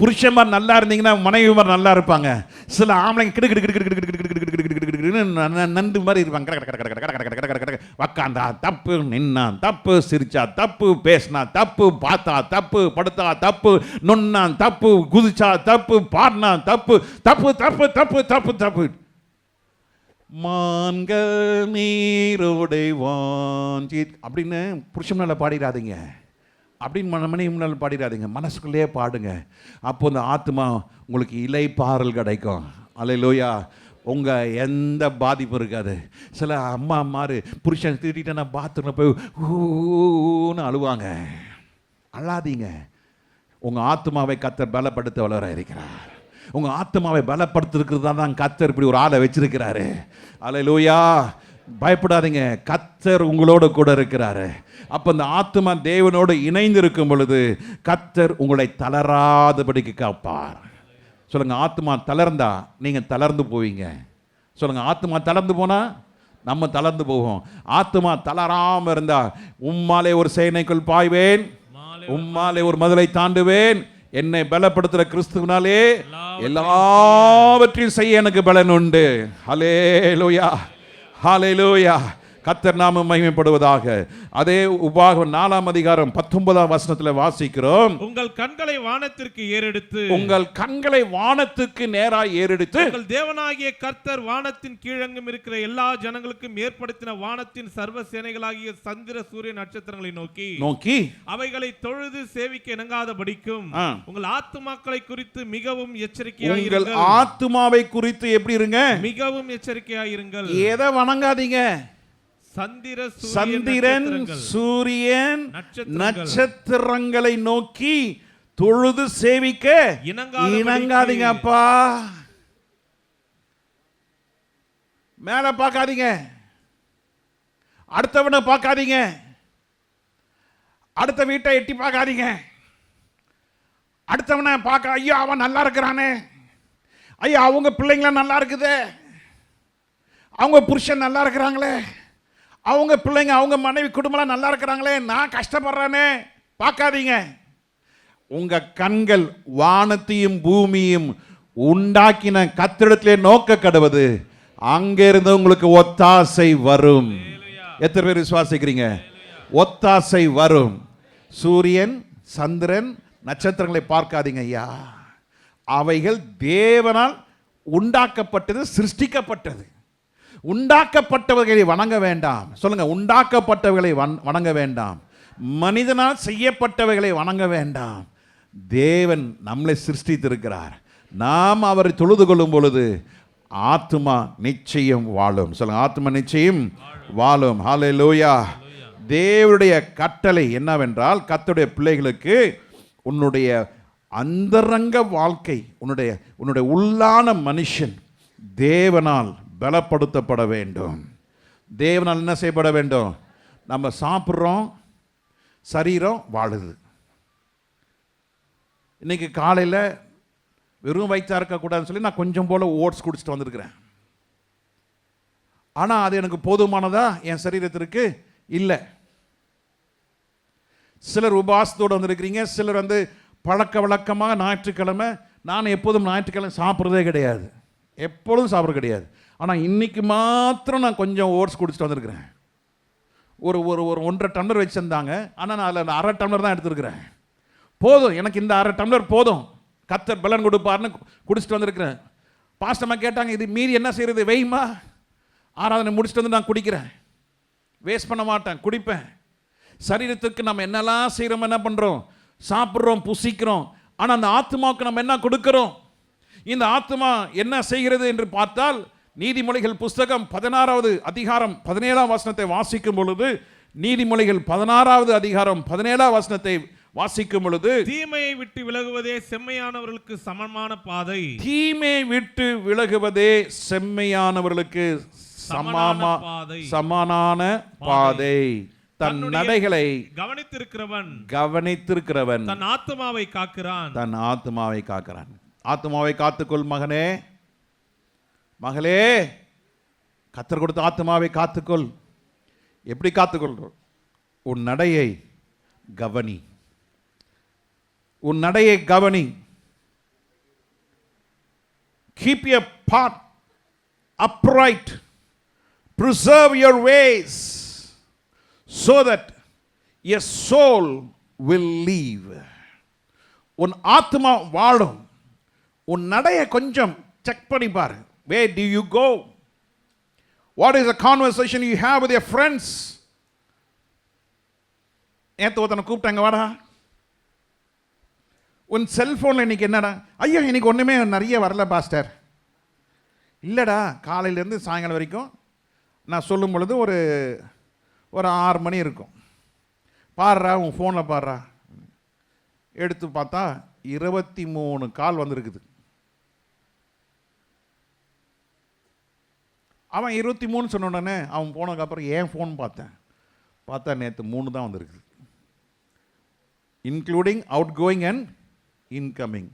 புருஷன் மாதிரி நல்லா இருந்தீங்கன்னா மனைவி மாதிரி நல்லா இருப்பாங்க. சில ஆம்பளைங்க நண்டு மாதிரி இருப்பாங்க. உக்காந்தா தப்பு, நின்னா தப்பு, சிரிச்சா தப்பு, பேசினா தப்பு, பார்த்தா தப்பு, படுத்தா தப்பு, நொன்னா தப்பு, குதிச்சா தப்பு, பாடினா தப்பு, தப்பு தப்பு தப்பு தப்பு தப்பு. மான்கள் நீரோடை வாஞ்சி அப்படின்னு புருஷன் மேல பாடிடாதீங்க, அப்படின்னு மனைவி முன்னால் பாடிடாதீங்க, மனசுக்குள்ளேயே பாடுங்க. அப்போ இந்த ஆத்மா உங்களுக்கு இலைப்பாறல் கிடைக்கும். அல்லேலூயா. உங்கள் எந்த பாதிப்பும் இருக்காது. சில அம்மா மாதிரி புருஷன் திட்டிட்டேன்னா பாத்ரூமில் போய் ஊன்னு அழுவாங்க. அழாதீங்க. உங்கள் ஆத்மாவை கர்த்தர் பலப்படுத்த வளர இருக்கிறார். உங்கள் ஆத்மாவை பலப்படுத்திருக்கிறது தான் கர்த்தர் இப்படி ஒரு ஆளை வச்சிருக்கிறாரு. அல்லேலூயா. பயப்படாதீங்க, கர்த்தர் உங்களோட கூட இருக்கிறாரு. அப்போ இந்த ஆத்மா தேவனோடு இணைந்து இருக்கும் பொழுது கர்த்தர் உங்களை தளராதபடிக்கு காப்பார். சொல்லுங்க, ஆத்மா தளர்ந்தா நீங்க தளர்ந்து போவீங்க. சொல்லுங்க, ஆத்மா தளர்ந்து போனா நம்ம தளர்ந்து போவோம். ஆத்மா தளராம இருந்தா உம்மாலே ஒரு சேனைக்குள் பாய்வேன், உம்மாலே ஒரு மதிலை தாண்டுவேன், என்னை பலப்படுத்துகிற கிறிஸ்துவினாலே எல்லாவற்றையும் செய்ய எனக்கு பலன் உண்டு. ஹல்லேலூயா, ஹல்லேலூயா. கர்த்தர் நாமம் மகிமைப்படுவதாக. அதே உபாகமம் 4ஆம் அதிகாரம் 19ஆம் வசனத்தில் வாசிக்கிறோம், உங்கள் கண்களை வானத்திற்கு ஏறெடுத்து, உங்கள் கண்களை வானத்துக்கு நேராய் ஏறெடுத்து, உங்கள் தேவனாகிய கர்த்தர் வானத்தின் கீழெங்கும் இருக்கிற எல்லா ஜனங்களுக்கும் ஏற்படுத்தின வானத்தின் சர்வ சேனைகளாகிய சந்திர சூரிய நட்சத்திரங்களை நோக்கி அவைகளை தொழுது சேவிக்க இணங்காதபடிக்கும் உங்கள் ஆத்துமாக்களை குறித்து மிகவும் எச்சரிக்கையாய் உங்கள் இருங்கள். ஆத்துமாவை குறித்து எப்படி இருங்க? மிகவும் எச்சரிக்கையாய் இருங்கள். எதை வணங்காதீங்க? சந்திரன் சூரியன் நட்சத்திரங்களை நோக்கி தொழுது சேவிக்க இணங்காதீங்க. அப்பா மேல பார்க்காதீங்க, அடுத்தவனை பார்க்காதீங்க, அடுத்த வீட்டை எட்டி பார்க்காதீங்க, அடுத்தவனை பார்க்க ஐயா அவன் நல்லா இருக்கிறானே, ஐயா அவங்க பிள்ளைங்கள நல்லா இருக்குது, அவங்க புருஷன் நல்லா இருக்கிறாங்களே, அவங்க பிள்ளைங்க அவங்க மனைவி குடும்பம் நல்லா இருக்கிறாங்களே, நான் கஷ்டப்படுறேனே, பார்க்காதீங்க. உங்க கண்கள் வானத்தையும் பூமியும் உண்டாக்கின கர்த்தரிடத்திலே நோக்க கடவது, அங்கிருந்து உங்களுக்கு ஒத்தாசை வரும். எத்தனை பேர் விசுவாசிக்கிறீங்க? ஒத்தாசை வரும். சூரியன் சந்திரன் நட்சத்திரங்களை பார்க்காதீங்க ஐயா, அவைகள் தேவனால் உண்டாக்கப்பட்டது, சிருஷ்டிக்கப்பட்டது. உண்டாக்கப்பட்டவர்களை வணங்க வேண்டாம். சொல்லுங்க, உண்டாக்கப்பட்டவர்களை வணங்க வேண்டாம். மனிதனால் செய்யப்பட்டவைகளை வணங்க வேண்டாம். தேவன் நம்மளை சிருஷ்டித்திருக்கிறார். நாம் அவரை தொழுது கொள்ளும் பொழுது ஆத்துமா நிச்சயம் வாழும். சொல்லுங்க, ஆத்துமா நிச்சயம் வாழும். ஹல்லேலூயா. தேவனுடைய கட்டளை என்னவென்றால், கர்த்தருடைய பிள்ளைகளுக்கு உன்னுடைய அந்தரங்க வாழ்க்கை, உன்னுடைய உள்ளான மனுஷன் தேவனால் பலப்படுத்தப்பட வேண்டும். தேவனால் என்ன செய்யப்பட வேண்டும்? நம்ம சாப்பிட்றோம், சரீரம் வாழுது. இன்னைக்கு காலையில் வெறும் வயிற்றா இருக்கக்கூடாதுன்னு சொல்லி நான் கொஞ்சம் போல ஓட்ஸ் குடிச்சிட்டு வந்திருக்கிறேன். ஆனால் அது எனக்கு போதுமானதா என் சரீரத்திற்கு? இல்லை. சிலர் உபாசத்தோடு வந்திருக்கிறீங்க, சிலர் பழக்க வழக்கமாக ஞாயிற்றுக்கிழமை, நான் எப்போதும் ஞாயிற்றுக்கிழமை சாப்பிட்றதே கிடையாது, எப்பொழுதும் சாப்பிட்றது கிடையாது. ஆனால் இன்னைக்கு மாத்திரம் நான் கொஞ்சம் ஓட்ஸ் குடிச்சிட்டு வந்திருக்கிறேன். ஒரு ஒரு ஒரு 1.5 டம்ளர் வச்சுருந்தாங்க, ஆனால் நான் அதில் 1/2 டம்ளர் தான் எடுத்துருக்கிறேன். போதும், எனக்கு இந்த 1/2 டம்ளர் போதும், கர்த்தர் பலன் கொடுப்பார்னு குடிச்சிட்டு வந்திருக்கிறேன். பாஸ்டம்மா கேட்டாங்க, இது மீறி என்ன செய்யறது? வெய்மா, ஆராதனை முடிச்சுட்டு நான் குடிக்கிறேன், வேஸ்ட் பண்ண மாட்டேன், குடிப்பேன். சரீரத்துக்கு நம்ம என்னெல்லாம் செய்கிறோம், என்ன பண்ணுறோம்? சாப்பிட்றோம், புசிக்கிறோம். ஆனால் அந்த ஆத்மாவுக்கு நம்ம என்ன கொடுக்கிறோம்? இந்த ஆத்மா என்ன செய்கிறது என்று பார்த்தால், நீதிமொழிகள் புஸ்தகம் 16வது அதிகாரம் 17ஆம் வசனத்தை வாசிக்கும் பொழுது, நீதிமொழிகள் 16வது அதிகாரம் 17ஆம் வசனத்தை வாசிக்கும் பொழுது, தீமையை விட்டு விலகுவதே செம்மையானவர்களுக்கு சமமான பாதை. தீமையை விட்டு விலகுவதே செம்மையானவர்களுக்கு சமானான பாதை. தன் நடைகளை கவனித்திருக்கிறவன் தன் ஆத்துமாவை காக்கிறான். ஆத்துமாவை காத்துக்கொள் மகனே, மகளே, கர்த்தர் கொடுத்த ஆத்துமாவை காத்துக்கொள். எப்படி காத்துக்கொள்? உன் நடையை கவனி, உன் நடையை கவனி. Keep your path upright, preserve your ways, so that your soul will live. உன் ஆத்மா வாழும். உன் நடையை கொஞ்சம் செக் பண்ணி பாரு. Where do you go? What is the conversation you have with your friends? நேத்து ஒருத்தனை கூப்பிட்டாங்க, வாடா. உன் செல்ஃபோனில் இன்னைக்கு என்னடா? ஐயோ இன்னைக்கு ஒன்றுமே நிறைய வரல பாஸ்டர். இல்லைடா, காலையிலேருந்து சாயங்காலம் வரைக்கும் நான் சொல்லும் பொழுது ஒரு 6 மணி இருக்கும். பாடுறா, உன் ஃபோனில் பாடுறா. எடுத்து பார்த்தா 23 கால் வந்திருக்குது. அவன் 23 சொன்ன உடனே அவன் போனதுக்கப்புறம் ஏன் ஃபோன் பார்த்தா நேற்று 3 தான் வந்திருக்குது, including out going and incoming.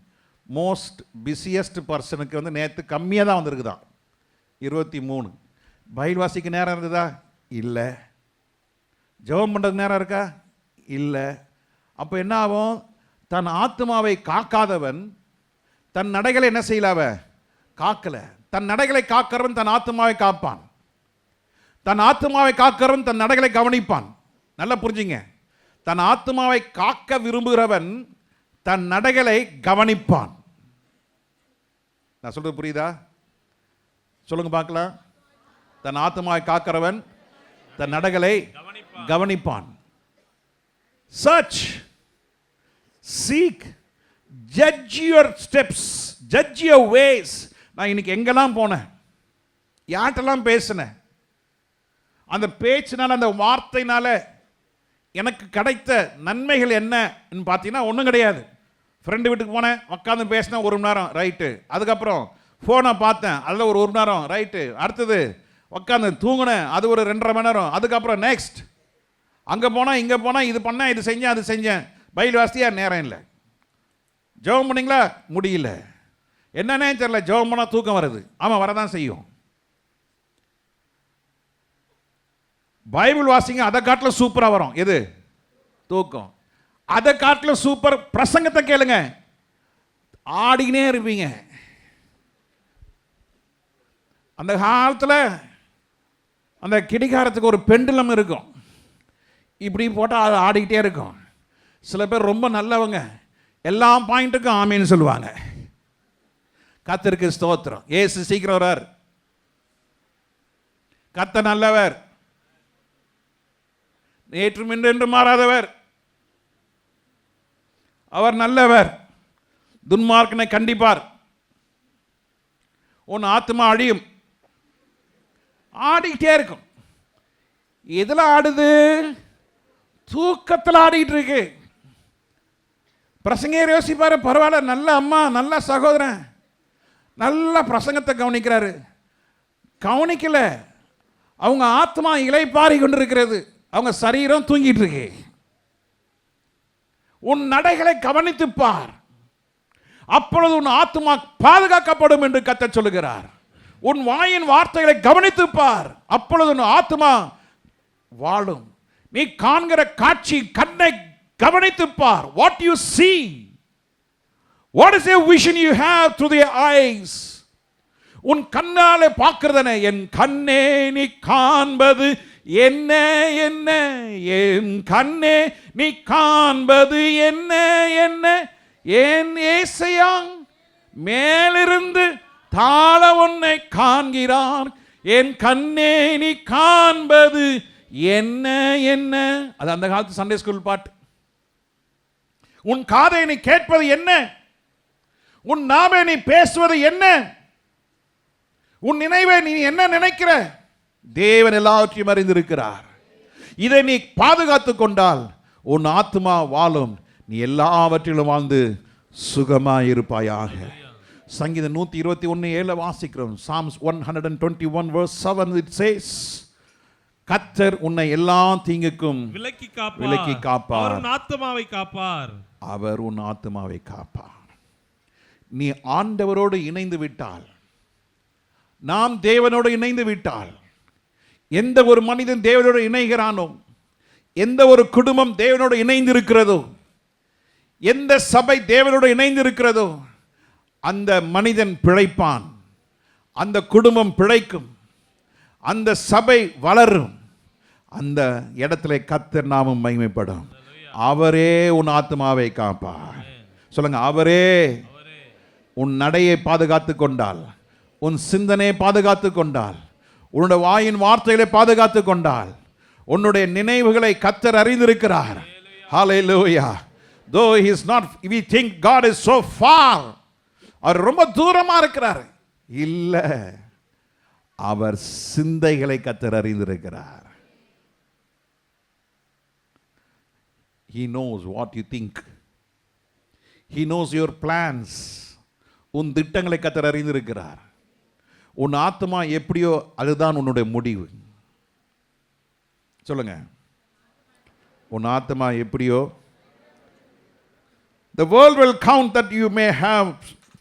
Most busiest பர்சனுக்கு நேற்று கம்மியாக தான் வந்திருக்குதான், 23. பைபிள் வாசிக்க நேரம் இருந்ததா? இல்லை. ஜெபம் பண்ணுறதுக்கு நேரம் இருக்கா? இல்லை. அப்போ என்ன ஆகும்? தன் ஆத்மாவை காக்காதவன் தன் நடைகளை என்ன செய்யலாவ? காக்கலை. தன் நடைகளை காக்கிறவன் தன் ஆத்மாவை காப்பான். தன் ஆத்துமாவை காக்கிறவன் தன் நடைகளை கவனிப்பான். நல்லா புரிஞ்சுங்க, தன் ஆத்துமாவை காக்க விரும்புகிறவன் தன் நடைகளை கவனிப்பான். நான் சொல்றது புரியுதா? சொல்லுங்க பார்க்கலாம். தன் ஆத்துமாவை காக்கிறவன் தன் நடைகளை கவனிப்பான். Search, seek, judge your steps, judge your ways. நான் இன்னைக்கு எங்கெல்லாம் போனேன், யார்கிட்டலாம் பேசினேன், அந்த பேச்சினால அந்த வார்த்தையினால எனக்கு கிடைத்த நன்மைகள் என்னன்னு பார்த்தீங்கன்னா ஒன்றும் கிடையாது. ஃப்ரெண்டு வீட்டுக்கு போனேன், உட்காந்து பேசினேன் 1 மணி நேரம், ரைட்டு. அதுக்கப்புறம் ஃபோனை பார்த்தேன், அதில் ஒரு 1 மணி நேரம், ரைட்டு. அடுத்தது உட்காந்து தூங்கினேன், அது ஒரு 2.5 மணி நேரம். அதுக்கப்புறம் நெக்ஸ்ட் அங்கே போனால் இங்கே போனால், இது பண்ணேன், இது செஞ்சேன், அது செஞ்சேன். பைபிள் வாசியா நேரம் இல்லை. ஜெபம் பண்ணிங்களா? முடியல. என்னன்னே தெரியல. ஜெபம் பண்ணால் தூக்கம் வருது. ஆமாம், வரதான் செய்யும். பைபிள் வாசிங்க, அதை காட்டில் சூப்பராக வரும். எது? தூக்கம். அதை காட்டில் சூப்பர் பிரசங்கத்தை கேளுங்க, ஆடினே இருப்பீங்க. அந்த காலத்தில் அந்த கிடிகாரத்துக்கு ஒரு பெண்டுலம் இருக்கும், இப்படி போட்டால் அது ஆடிக்கிட்டே இருக்கும். சில பேர் ரொம்ப நல்லவங்க, எல்லா பாயிண்ட்டுக்கும் ஆமீன்னு சொல்லுவாங்க. கர்த்தருக்கு ஸ்தோத்திரம். ஏசு சீக்கிரம் வரார். கர்த்தர் நல்லவர், நேற்றும் இன்று மாறாதவர். அவர் நல்லவர், துன்மார்க்கனை கண்டிப்பார். உன் ஆத்மா அழியும். ஆடிக்கிட்டே இருக்கும். எதில் ஆடுது? தூக்கத்தில் ஆடிட்டு இருக்கு. பிரசங்கர் யோசிப்பாரு, பரவாயில்ல, நல்ல அம்மா, நல்ல சகோதரன், நல்ல பிரசங்கத்தை கவனிக்கிறாரு. கவனிக்கல, அவங்க ஆத்மா இளைப்பாரி கொண்டிருக்கிறது, அவங்க சரீரம் தூங்கிட்டு இருக்கு. உன் நடைகளை கவனித்து பார், அப்பொழுது உன் ஆத்மா பாதுகாக்கப்படும் என்று கர்த்தர் சொல்லுகிறார். உன் வாயின் வார்த்தைகளை கவனித்து பார், அப்பொழுது உன் ஆத்மா வாழும். நீ காண்கிற காட்சி, கண்ணை கவனித்து பார். What you see, what is a vision you have through the eyes? உன் கண்ணாலே பார்க்கிறதனை, என் கண்ணே நீ காண்பது என்ன என்ன, என் கண்ணே நீ காண்பது என்ன என்ன, என் ஏசையா மேலிருந்து தாழ உன்னை காண்கிறான், என் கண்ணே நீ காண்பது என்ன என்ன. அது அந்த காலத்து சண்டே ஸ்கூல் பாட்டு. உன் காதை நீ கேட்பது என்ன, உன் நாவை நீ பேசுவது என்ன, உன் நினைவை நீ என்ன நினைக்கிற, தேவன் எல்லாவற்றையும் அறிந்திருக்கிறார். இதை நீ பாதுகாத்துக் கொண்டால் உன் ஆத்மா வாழும், நீ எல்லாவற்றிலும் வாழ்ந்து சுகமாயிருப்பாயாக. சங்கீதம் 121:7 வாசிக்கிறோம். Psalms 121 verse 7 it says, கர்த்தர் உன்னை எல்லா தீங்குக்கும் விலக்கி காப்பார், அவர் உன் ஆத்துமாவை காப்பார். அவர் உன் ஆத்துமாவை காப்பார். நீ ஆண்டவரோடு இணைந்து விட்டால், நாம் தேவனோடு இணைந்து விட்டால், எந்த ஒரு மனிதன் தேவனோடு இணைகிறானோ, எந்த ஒரு குடும்பம் தேவனோடு இணைந்து இருக்கிறதோ, எந்த சபை தேவனோடு இணைந்து இருக்கிறதோ, அந்த மனிதன் பிழைப்பான், அந்த குடும்பம் பிழைக்கும், அந்த சபை வளரும், அந்த இடத்துல கர்த்தர் நாமம் மகிமைப்படும். அவரே உன் ஆத்மாவை காப்பார். சொல்லுங்க, அவரே உன் நடையை பாதுகாத்து கொண்டால், உன் சிந்தனையை பாதுகாத்து கொண்டால், உன்னுடைய வாயின் வார்த்தைகளை பாதுகாத்து கொண்டால், உன்னுடைய நினைவுகளை கர்த்தர் அறிந்திருக்கிறார். Hallelujah. Though he is not, we think God is so far, அவர் ரொம்ப தூரமா இருக்கிறார். இல்ல, அவர் சிந்தைகளை கர்த்தர் அறிந்திருக்கிறார். He knows what you think. He knows your plans. உன் திட்டங்களை கர்த்தர் அறிந்திருக்கிறார். உன் ஆத்மா எப்படியோ அதுதான் உன்னுடைய முடிவு. சொல்லுங்க, உன் ஆத்மா எப்படியோ. The world will count that you may have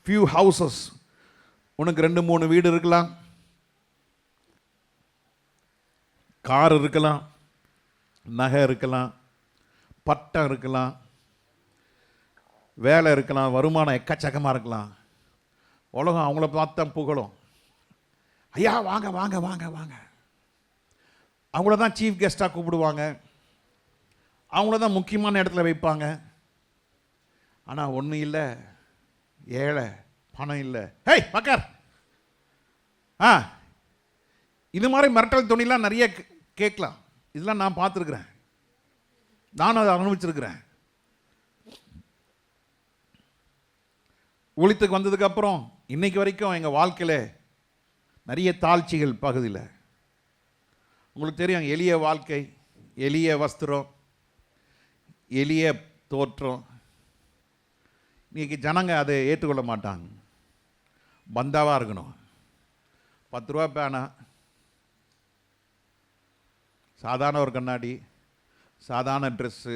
few houses. உனக்கு 2-3 வீடு இருக்கலாம், கார் இருக்கலாம், நகை இருக்கலாம், பட்டம் இருக்கலாம், வேலை இருக்கலாம், வருமானம் எக்கச்சக்கமாக இருக்கலாம். உலகம் அவங்கள பார்த்தா புகழும். ஐயா வாங்க வாங்க வாங்க வாங்க, அவங்கள தான் சீஃப் கெஸ்ட்டாக கூப்பிடுவாங்க, அவங்கள தான் முக்கியமான இடத்துல வைப்பாங்க. ஆனால் ஒன்றும் இல்லை, ஏழை, பணம் இல்லை, ஹேய் பக்கர். இது மாதிரி மிரட்டல் துணிலாம் நிறைய கேட்கலாம். இதெல்லாம் நான் பார்த்துருக்குறேன், நானும் அதை அனுபவிச்சிருக்கிறேன். ஊழியத்துக்கு வந்ததுக்கப்புறம் இன்னைக்கு வரைக்கும் எங்கள் வாழ்க்கையில் நிறைய தாழ்ச்சிகள் பகுதியில். உங்களுக்கு தெரியும், எளிய வாழ்க்கை, எளிய வஸ்திரம், எளிய தோற்றம். இன்றைக்கி ஜனங்க அதை ஏற்றுக்கொள்ள மாட்டாங்க. பந்தாவாக இருக்கணும், 10 ரூபா பேனா, சாதாரண ஒரு கண்ணாடி, சாதாரண ட்ரெஸ்ஸு,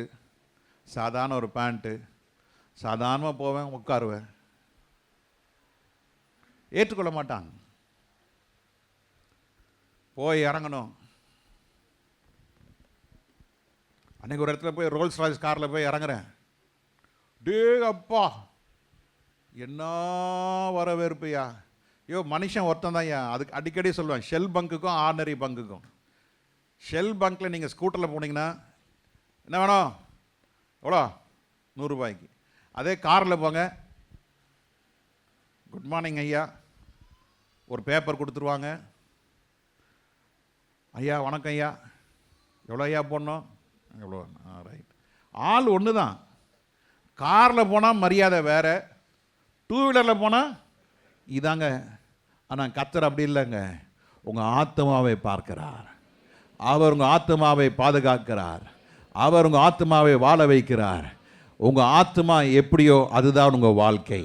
சாதாரண ஒரு பேண்ட்டு, சாதாரணமாக போவேன், உட்காருவேன். ஏற்றுக்கொள்ள மாட்டாங்க. போய் இறங்கணும். அன்றைக்கி ஒரு இடத்துல போய் ரோல்ஸ் ராய்ஸ் காரில் போய் இறங்குறேன். டே அப்பா, என்ன வரவேற்பையா! ஐயோ, மனுஷன் ஒருத்தன் தான். அதுக்கு அடிக்கடி சொல்லுவேன், ஷெல் பங்குக்கும் ஆர்டினரி பங்குக்கும். ஷெல் பங்கில் நீங்கள் ஸ்கூட்டரில் போனீங்கன்னா என்ன வேணும், எவ்வளோ, 100 ரூபாய்க்கு. அதே காரில் போங்க, குட் மார்னிங் ஐயா, ஒரு பேப்பர் கொடுத்துருவாங்க. ஐயா வணக்கம் ஐயா, எவ்வளோ ஐயா போடணும், எவ்வளோ, ரைட். ஆள் ஒன்று தான். காரில் போனால் மரியாதை வேறு, 2 வீலரில் போனால் இதாங்க. ஆனால் கர்த்தர் அப்படி இல்லைங்க. உங்கள் ஆத்மாவை பார்க்கிறார், அவர் உங்கள் ஆத்மாவை பாதுகாக்கிறார், அவர் உங்கள் ஆத்மாவை வாழ வைக்கிறார். உங்கள் ஆத்மா எப்படியோ அதுதான் உங்கள் வாழ்க்கை,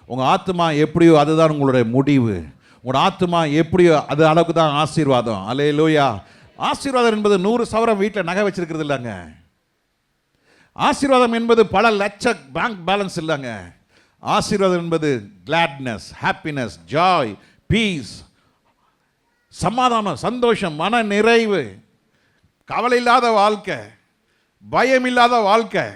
உங்கள் ஆத்மா எப்படியோ அதுதான் உங்களுடைய முடிவு, உங்களோட ஆத்மா எப்படியோ அது அளவுக்கு தான் ஆசீர்வாதம். அல்லேலூயா. ஆசீர்வாதம் என்பது 100 சவரம் வீட்டில் நகை வச்சிருக்கிறது இல்லைங்க. ஆசீர்வாதம் என்பது பல லட்ச பேங்க் பேலன்ஸ் இல்லைங்க. ஆசீர்வாதம் என்பது கிளாட்னஸ், ஹாப்பினஸ், ஜாய், பீஸ், சமாதானம், சந்தோஷம், மன நிறைவு, கவலை இல்லாத வாழ்க்கை, பயம் இல்லாத வாழ்க்கை.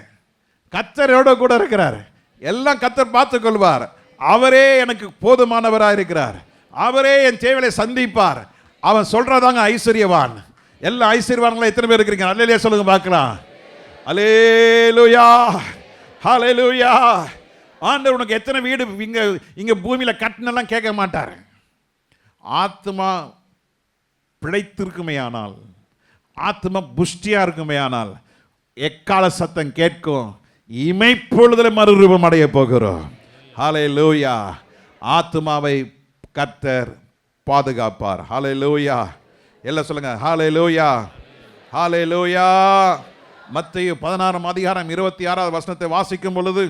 கர்த்தரோட கூட இருக்கிறார், எல்லாம் கர்த்தர் பார்த்துக் கொள்வார். அவரே எனக்கு போதுமானவராக இருக்கிறார், அவரே என் தேவையை சந்திப்பார். அவன் சொல்றதாங்க ஐஸ்வர்யவான். எல்லா ஐஸ்வர்யவான்களும் எத்தனை பேர் இருக்கிறீங்க? அல்லேலூயா சொல்லுங்க பார்க்கலாம். அல்லேலூயா, ஹல்லேலூயா. ஆண்டவர் உனக்கு எத்தனை வீடு இங்க பூமியில கட்டினெல்லாம் கேட்க மாட்டார். ஆத்மா பிழைத்திருக்குமே ஆனால், ஆத்மா புஷ்டியா இருக்குமே ஆனால், எக்கால சத்தம் கேட்கும், இமைப்பொழுதுல மறுரூபம் அடைய போகிறோம். ஹல்லேலூயா. ஆத்மாவை கர்த்தர் பாதுகாப்பார். ஹல்லேலூயா. எல்லாம் சொல்லுங்க ஹல்லேலூயா, ஹல்லேலூயா. மத்தேயு 16 அதிகாரம் 26வது வசனத்தை வாசிக்கும் பொழுது,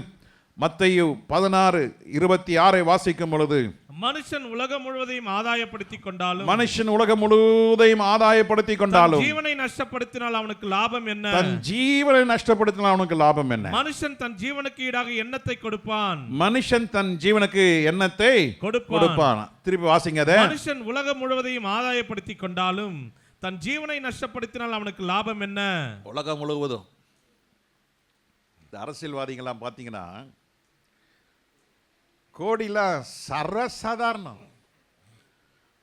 மத்தேயு 16:26 வாசிக்கும் பொழுது, மனுஷன் உலகம் முழுவதையும் ஆதாயப்படுத்திக் கொண்டாலும், மனுஷன் உலகம் முழுவதையும் ஆதாயப்படுத்திக் கொண்டாலும் ஜீவனை நஷ்டப்படுத்தினால் அவனுக்கு லாபம் என்ன? தன் ஜீவனை நஷ்டப்படுத்தினால் அவனுக்கு லாபம் என்ன? மனுஷன் தன் ஜீவனுக்கு ஈடாக எண்ணத்தை கொடுப்பான். மனுஷன் தன் ஜீவனுக்கு எண்ணத்தை கொடுப்பான். திருப்பி வாசிங்க அதை. மனுஷன் உலகம் முழுவதையும் ஆதாயப்படுத்திக் கொண்டாலும் தன் ஜீவனை நஷ்டப்படுத்தினால் அவனுக்கு லாபம் என்ன? உலகம் முழுவதும். இந்த அரசியல்வாதிகள்லாம் பார்த்தீங்கன்னா கோடிலாம் சர்வசாதாரணம்,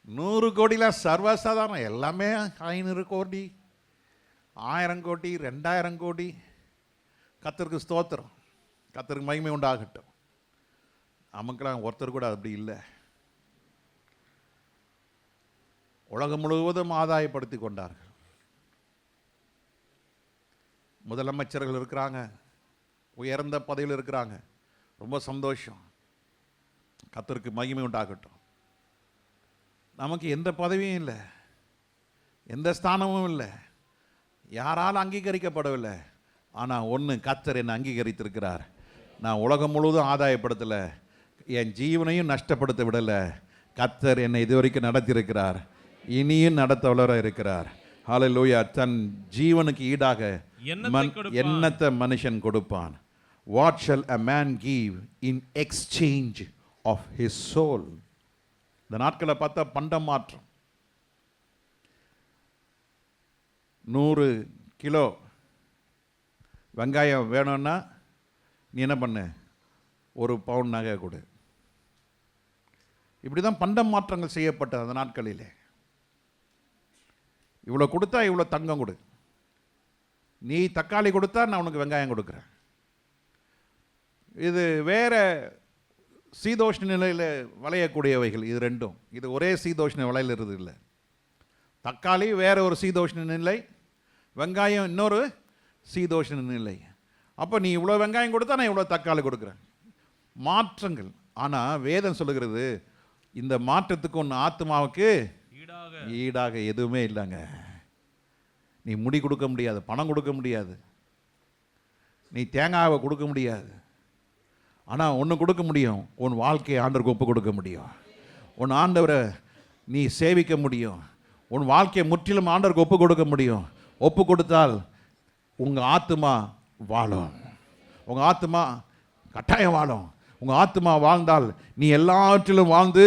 100 கோடிலாம் சர்வசாதாரணம். எல்லாமே 500 கோடி, 1000 கோடி, 2000 கோடி. கர்த்தருக்கு ஸ்தோத்திரம், கர்த்தருக்கு மகிமை உண்டாகட்டும். நமக்கெல்லாம் ஒருத்தர் கூட அப்படி இல்லை. உலகம் முழுவதும் ஆதாயப்படுத்தி கொண்டார்கள். முதலமைச்சர்கள் இருக்கிறாங்க, உயர்ந்த பதவியில் இருக்கிறாங்க, ரொம்ப சந்தோஷம். கர்த்தருக்கு மகிமை உண்டாகட்டும். நமக்கு எந்த பதவியும் இல்லை, எந்த ஸ்தானமும் இல்லை, யாராலும் அங்கீகரிக்கப்படவில்லை. ஆனால் ஒன்று, கர்த்தர் என்னை அங்கீகரித்திருக்கிறார். நான் உலகம் முழுவதும் ஆதாயப்படுத்தலை, என் ஜீவனையும் நஷ்டப்படுத்த விடலை. கர்த்தர் என்னை இதுவரைக்கும் நடத்தியிருக்கிறார், இனியும் நடத்தவளராக இருக்கிறார். ஹல்லேலூயா. தன் ஜீவனுக்கு ஈடாக எண்ணத்தை மனுஷன் கொடுப்பான். What shall a man give in exchange of his soul? இந்த நாட்களை பார்த்தா பண்டம் மாற்றம். 100 கிலோ வெங்காயம் வேணும்னா நீ என்ன பண்ணு, 1 பவுன் நகை கொடு. இப்படி தான் பண்டம் மாற்றங்கள் செய்யப்பட்டது அந்த நாட்களிலே. இவ்வளோ கொடுத்தா இவ்வளோ தங்கம் கொடு, நீ தக்காளி கொடுத்தா நான் உனக்கு வெங்காயம் கொடுக்குறேன். இது வேற சீதோஷ்ண நிலையில் விளையக்கூடியவைகள் இது ரெண்டும். இது ஒரே சீதோஷ்ண விலையில் இருக்குது இல்லை. தக்காளி வேற ஒரு சீதோஷ்ண நிலை, வெங்காயம் இன்னொரு சீதோஷ்ண நிலை. அப்போ நீ இவ்வளோ வெங்காயம் கொடுத்தா நான் இவ்வளோ தக்காளி கொடுக்குறேன். மாற்றங்கள். ஆனால் வேதம் சொல்லுகிறது இந்த மாற்றத்துக்கு ஒன்று ஆத்மாவுக்கு ஈடாக எதுவுமே இல்லைங்க. நீ முடி கொடுக்க முடியாது, பணம் கொடுக்க முடியாது, நீ தேங்காவை கொடுக்க முடியாது. ஆனால் ஒன்று கொடுக்க முடியும், உன் வாழ்க்கையை ஆண்டவருக்கு ஒப்பு கொடுக்க முடியும். உன் ஆண்டவரை நீ சேவிக்க முடியும். உன் வாழ்க்கையை முற்றிலும் ஆண்டவருக்கு ஒப்பு கொடுக்க முடியும். ஒப்பு கொடுத்தால் உங்கள் ஆத்மா வாழும். உங்கள் ஆத்மா கட்டாயம் வாழும். உங்கள் ஆத்மா வாழ்ந்தால் நீ எல்லாவற்றிலும் வாழ்ந்து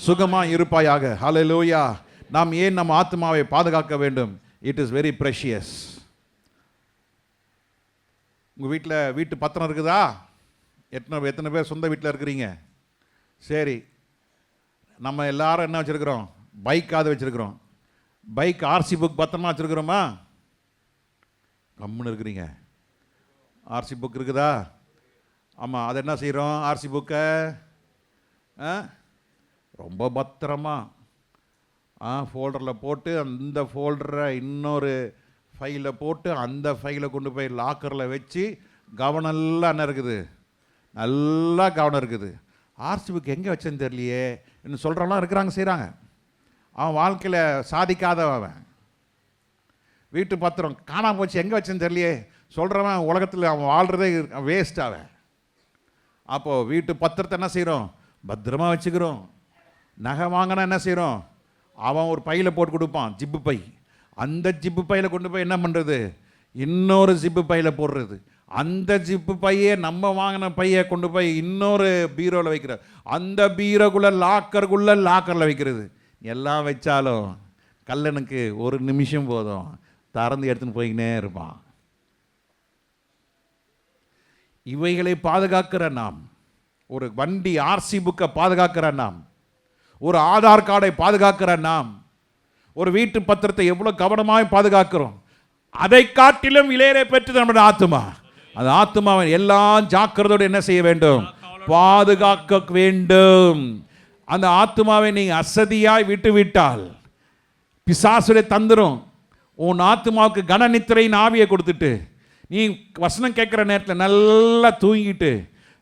சுகமாக இருப்பாயாக. ஹல்லேலூயா. நாம் ஏன் நம்ம ஆத்மாவை பாதுகாக்க வேண்டும்? It is very precious. உங்கள் வீட்டு பத்திரம் இருக்குதா? எத்தனை பேர் சொந்த வீட்டில் இருக்கிறீங்க? சரி, நம்ம எல்லாரும் என்ன வச்சுருக்கிறோம்? பைக்காவது வச்சுருக்கிறோம். பைக் ஆர்சி புக் பத்திரமா வச்சுருக்கிறோமா? கம்முன்னு இருக்கிறீங்க. ஆர்சி புக் இருக்குதா? ஆமாம். அது என்ன செய்கிறோம்? ஆர்சி புக்கை ரொம்ப பத்திரமா ஃபோல்டரில் போட்டு, அந்த ஃபோல்டரை இன்னொரு ஃபைலில் போட்டு, அந்த ஃபைலை கொண்டு போய் லாக்கரில் வச்சு கவனம் எல்லாம் என்ன இருக்குது? நல்லா கவனம் இருக்குது. ஆர்சி புக் எங்கே வச்சேன்னு தெரியலையே இன்னும் சொல்கிறவங்களாம் இருக்கிறாங்க, செய்கிறாங்க. அவன் வாழ்க்கையில் சாதிக்காதவன். வீட்டு பத்திரம் காணாமல் போச்சு, எங்கே வச்சேன்னு தெரியலையே சொல்கிறவன் உலகத்தில் அவன் வாழ்கிறதே வேஸ்ட் அவன். அப்போது வீட்டு பத்திரத்தை என்ன செய்கிறோம்? பத்திரமா வச்சுக்கிறோம். நகை வாங்கினா என்ன செய்கிறோம்? அவன் ஒரு பையில் போட்டு கொடுப்பான், ஜிப்பு பை. அந்த ஜிப்பு பையில் கொண்டு போய் என்ன பண்ணுறது? இன்னொரு ஜிப்பு பையில் போடுறது. அந்த ஜிப்பு பையே நம்ம வாங்கின பையை கொண்டு போய் இன்னொரு பீரோவில் வைக்கிறது. அந்த பீரோக்குள்ளே லாக்கரில் வைக்கிறது. எல்லாம் வச்சாலும் கல்லனுக்கு ஒரு நிமிஷம் போதும், திறந்து எடுத்துன்னு போய்கினே இருப்பான். இவைகளை பாதுகாக்கிற நாம், ஒரு வண்டி ஆர்சி புக்கை பாதுகாக்கிற நாம், ஒரு ஆதார் கார்டை பாதுகாக்கிற நாம், ஒரு வீட்டு பத்திரத்தை எவ்வளோ கவனமாக பாதுகாக்கிறோம். அதை காட்டிலும் விலையேற பெற்றது நம்முடைய ஆத்மா. அந்த ஆத்மாவை எல்லாம் ஜாக்கிரதையோடு என்ன செய்ய வேண்டும்? பாதுகாக்க வேண்டும். அந்த ஆத்மாவை நீ அசதியாய் விட்டால் பிசாசுடைய தந்திரம் உன் ஆத்மாவுக்கு கனநித்திரையின் ஆவியை கொடுத்துட்டு நீ வசனம் கேட்குற நேரத்தில் நல்லா தூங்கிட்டு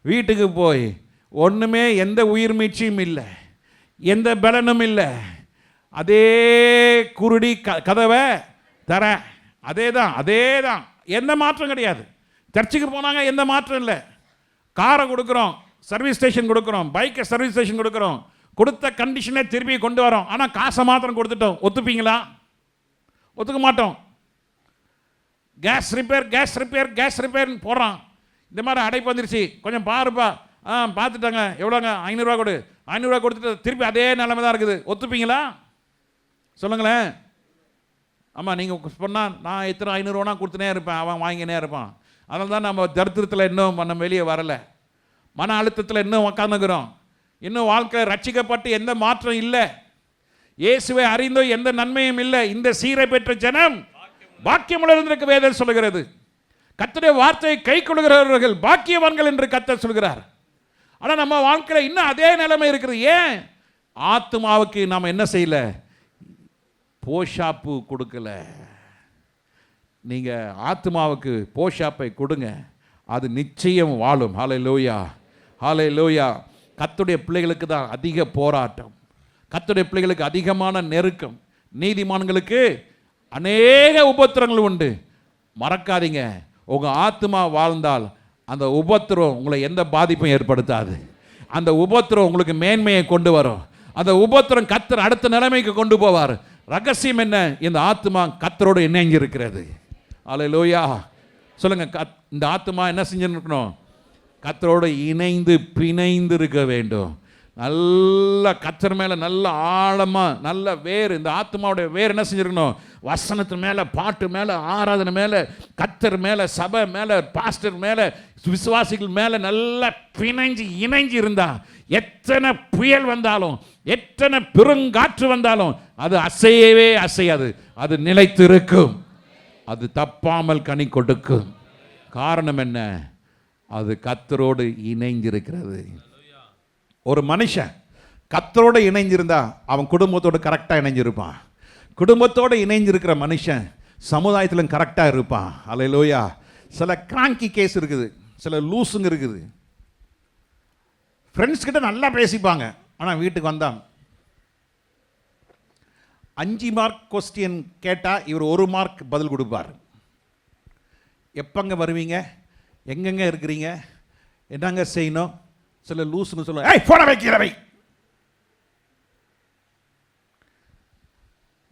வீட்டுக்கு போய் ஒன்றுமே எந்த உயிர் மீட்சியும் இல்லை, எந்த பலனும் இல்லை, அதே குருடி கதவை தர, அதே தான், எந்த மாற்றம் கிடையாது. சர்ச்சுக்கு போனாங்க, எந்த மாற்றம் இல்லை. காரை கொடுக்குறோம், சர்வீஸ் ஸ்டேஷன் கொடுக்குறோம், பைக்கை சர்வீஸ் ஸ்டேஷன் கொடுக்குறோம், கொடுத்த கண்டிஷனே திருப்பி கொண்டு வரோம். ஆனால் காசை மாத்திரம் கொடுத்துட்டோம். ஒத்துப்பீங்களா? ஒத்துக்க மாட்டோம். கேஸ் ரிப்பேர் போடுறான். இந்த மாதிரி அடைப்பு வந்துருச்சு, கொஞ்சம் பாருப்பா. பார்த்துட்டாங்க, எவ்வளோங்க? 500 ரூபா கொடு. 500 ரூபா கொடுத்துட்டு திருப்பி அதே நிலைமை தான் இருக்குது. ஒத்துப்பீங்களா? சொல்லுங்களேன். ஆமாம், நீங்கள் சொன்னால் நான் எத்தனை 500 ரூபா கொடுத்துனே இருப்பேன், அவன் வாங்கினே இருப்பான். அதனால தான் நம்ம தரித்திரத்தில் இன்னும் நம்ம வெளியே வரலை, மன அழுத்தத்தில் இன்னும் உட்காந்துக்கிறோம். இன்னும் வாழ்க்கை ரட்சிக்கப்பட்டு எந்த மாற்றம் இல்லை, இயேசுவை அறிந்தோ எந்த நன்மையும் இல்லை. இந்த சீரை பெற்ற ஜனம் பாக்கியமுள்ளவர்களுக்கு வேதம் சொல்லுகிறது. கர்த்தருடைய வார்த்தையை கை கொள்கிறவர்கள் பாக்கியவான்கள் என்று கர்த்தர் சொல்கிறார். ஆனால் நம்ம வாழ்க்கையில் இன்னும் அதே நிலைமை இருக்குது. ஏன்? ஆத்மாவுக்கு நாம் என்ன செய்யல? போஷாப்பு கொடுக்கல. நீங்கள் ஆத்மாவுக்கு போஷாப்பை கொடுங்க, அது நிச்சயம் வாழும். ஹல்லேலூயா, ஹல்லேலூயா. கர்த்தருடைய பிள்ளைகளுக்கு தான் அதிக போராட்டம், கர்த்தருடைய பிள்ளைகளுக்கு அதிகமான நெருக்கம், நீதிமான்களுக்கு அநேக உபத்திரங்கள் உண்டு. மறக்காதீங்க, உங்கள் ஆத்மா வாழ்ந்தால் அந்த உபத்திரம் உங்களை எந்த பாதிப்பும் ஏற்படுத்தாது. அந்த உபத்திரம் உங்களுக்கு மேன்மையை கொண்டு வரும். அந்த உபத்திரம் கர்த்தர் அடுத்த நிலைமைக்கு கொண்டு போவார். ரகசியம் என்ன? இந்த ஆத்மா கர்த்தரோடு இணைஞ்சிருக்கிறது. அல்லேலூயா. சொல்லுங்க, இந்த ஆத்மா என்ன செஞ்சுருக்கணும்? கர்த்தரோடு இணைந்து பிணைந்து இருக்க வேண்டும். நல்ல கர்த்தர் மேலே நல்ல ஆழமாக நல்ல வேர், இந்த ஆத்மாவுடைய வேர் என்ன செஞ்சிருக்கணும்? வசனத்து மேலே, பாட்டு மேலே, ஆராதனை மேலே, கர்த்தர் மேலே, சபை மேலே, பாஸ்டர் மேலே, விசுவாசிகள் மேலே நல்லா பிணைஞ்சு இணைஞ்சு இருந்தா எத்தனை புயல் வந்தாலும், எத்தனை பெருங்காற்று வந்தாலும் அது அசையவே அசையாது. அது நிலைத்து இருக்கும். அது தப்பாமல் கனி கொடுக்கும். காரணம் என்ன? அது கர்த்தரோடு இணைஞ்சிருக்கிறது. ஒரு மனுஷன் கர்த்தரோடு இணைஞ்சிருந்தா அவன் குடும்பத்தோடு கரெக்டாக இணைஞ்சிருப்பான். குடும்பத்தோடு இணைஞ்சிருக்கிற மனுஷன் சமுதாயத்திலும் கரெக்டாக இருப்பான். அல்லேலூயா. சில கிராங்கி கேஸ் இருக்குது, சில லூசுங்க இருக்குது. ஃப்ரெண்ட்ஸ் கிட்ட நல்லா பேசிப்பாங்க, ஆனால் வீட்டுக்கு வந்தான் 5 மார்க் கொஸ்டின் கேட்டால் இவர் 1 மார்க் பதில் கொடுப்பார். எப்பங்க வருவீங்க, எங்கெங்க இருக்கிறீங்க, என்னங்க செய்யணும்? சில லூசுன்னு சொல்லுவாங்க, ஏய் போன வைக்கிறவை.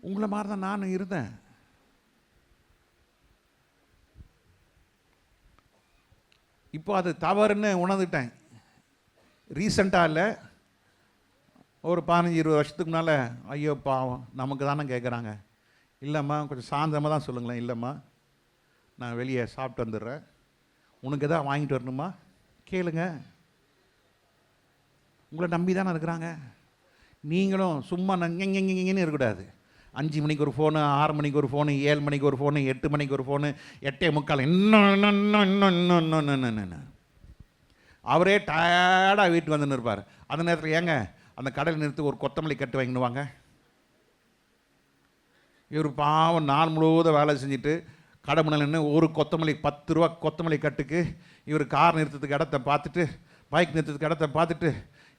உங்களை மாதிரி தான் நான் இருந்தேன். இப்போ அது தவறுன்னு உணர்ந்துட்டேன். ரீசண்டாக இல்லை, ஒரு 15-20 வருஷத்துக்கு முன்னால், ஐயோ பாவம் நமக்கு தானே கேட்குறாங்க. இல்லைம்மா கொஞ்சம் சாயந்தரமாக தான் சொல்லுங்களேன். இல்லைம்மா நான் வெளியே சாப்பிட்டு வந்துடுறேன், உனக்கு எதாவது வாங்கிட்டு வரணுமா கேளுங்க. உங்களை நம்பி தானே இருக்கிறாங்க. நீங்களும் சும்மா நங்கன்னு இருக்கக்கூடாது. 5 மணிக்கு ஒரு ஃபோனு, 6 மணிக்கு ஒரு ஃபோனு, 7 மணிக்கு ஒரு ஃபோனு, 8 மணிக்கு ஒரு ஃபோனு, 8:45 இன்னும் அவரே டயர்டாக வீட்டுக்கு வந்துன்னு இருப்பார். அந்த நேரத்தில் ஏங்க அந்த கடையில் நிறுத்து ஒரு கொத்தமல்லி கட்டு வாங்கின்னு வாங்க. இவர் பாவம் நாள் முழுவதும் வேலை செஞ்சுட்டு கடை முன்னால் நின்று ஒரு கொத்தமல்லி 10 ரூபா கொத்தமல்லி கட்டுக்கு இவர் கார் நிறுத்தத்துக்கு இடத்த பார்த்துட்டு, பைக் நிறுத்தத்துக்கு இடத்த பார்த்துட்டு,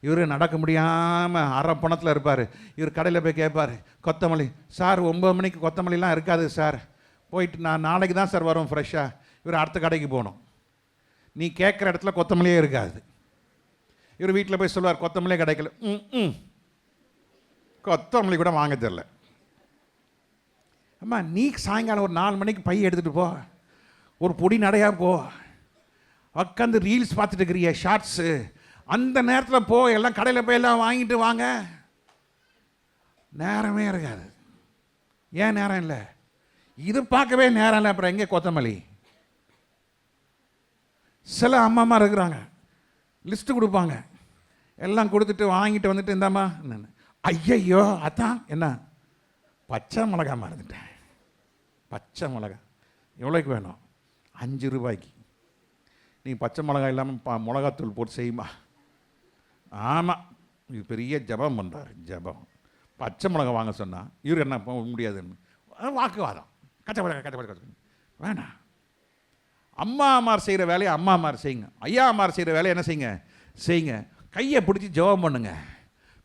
இவர் நடக்க முடியாமல் அரை பணத்தில் இருப்பார். இவர் கடையில் போய் கேட்பார், கொத்தமல்லி சார் 9 மணிக்கு கொத்தமல்லிலாம் இருக்காது சார், போயிட்டு நான் நாளைக்கு தான் சார் வரும் ஃப்ரெஷ்ஷாக. இவர் அடுத்த கடைக்கு போகணும். நீ கேட்குற இடத்துல கொத்தமல்லியே இருக்காது. இவர் வீட்டில் போய் சொல்லுவார், கொத்தமல்லியே கிடைக்கல. கொத்தமல்லி கூட வாங்க தெரியல. அம்மா நீ சாயங்காலம் ஒரு 4 மணிக்கு பை எடுத்துகிட்டு போ, ஒரு பொடி நடையாக போ, உட்காந்து ரீல்ஸ் பார்த்துட்டு இருக்கிறிய ஷார்ட்ஸு, அந்த நேரத்தில் போ, எல்லாம் கடையில் போய் எல்லாம் வாங்கிட்டு வாங்க. நேரமே இருக்காது. ஏன் நேரம் இல்லை? இது பார்க்கவே நேரம் இல்லை, அப்புறம் எங்கே கொத்தமல்லி? சில அம்மாமா இருக்கிறாங்க, லிஸ்ட்டு கொடுப்பாங்க, எல்லாம் கொடுத்துட்டு வாங்கிட்டு வந்துட்டு இந்தாம்மா. ஐயையோ அதான் என்ன பச்சை மிளகா மறந்துட்டேன். பச்சை மிளகா எவ்வளோக்கு வேணும்? 5 ரூபாய்க்கு. நீ பச்சை மிளகா இல்லாமல் மிளகாத்தூள் போட்டு செய்யுமா? ஆமாம், இது பெரிய ஜபம் பண்ணுறாரு. ஜபம் பச்சை மிளகா வாங்க சொன்னால் இவர் என்ன முடியாதுன்னு வாக்குவாதம். கச்சப்பட வேணாம். அம்மாமார் செய்கிற வேலையை அம்மாமார் செய்யுங்க, ஐயாமார் செய்கிற வேலையை என்ன செய்யுங்க? செய்யுங்க. கையை பிடிச்சி ஜெபம் பண்ணுங்க,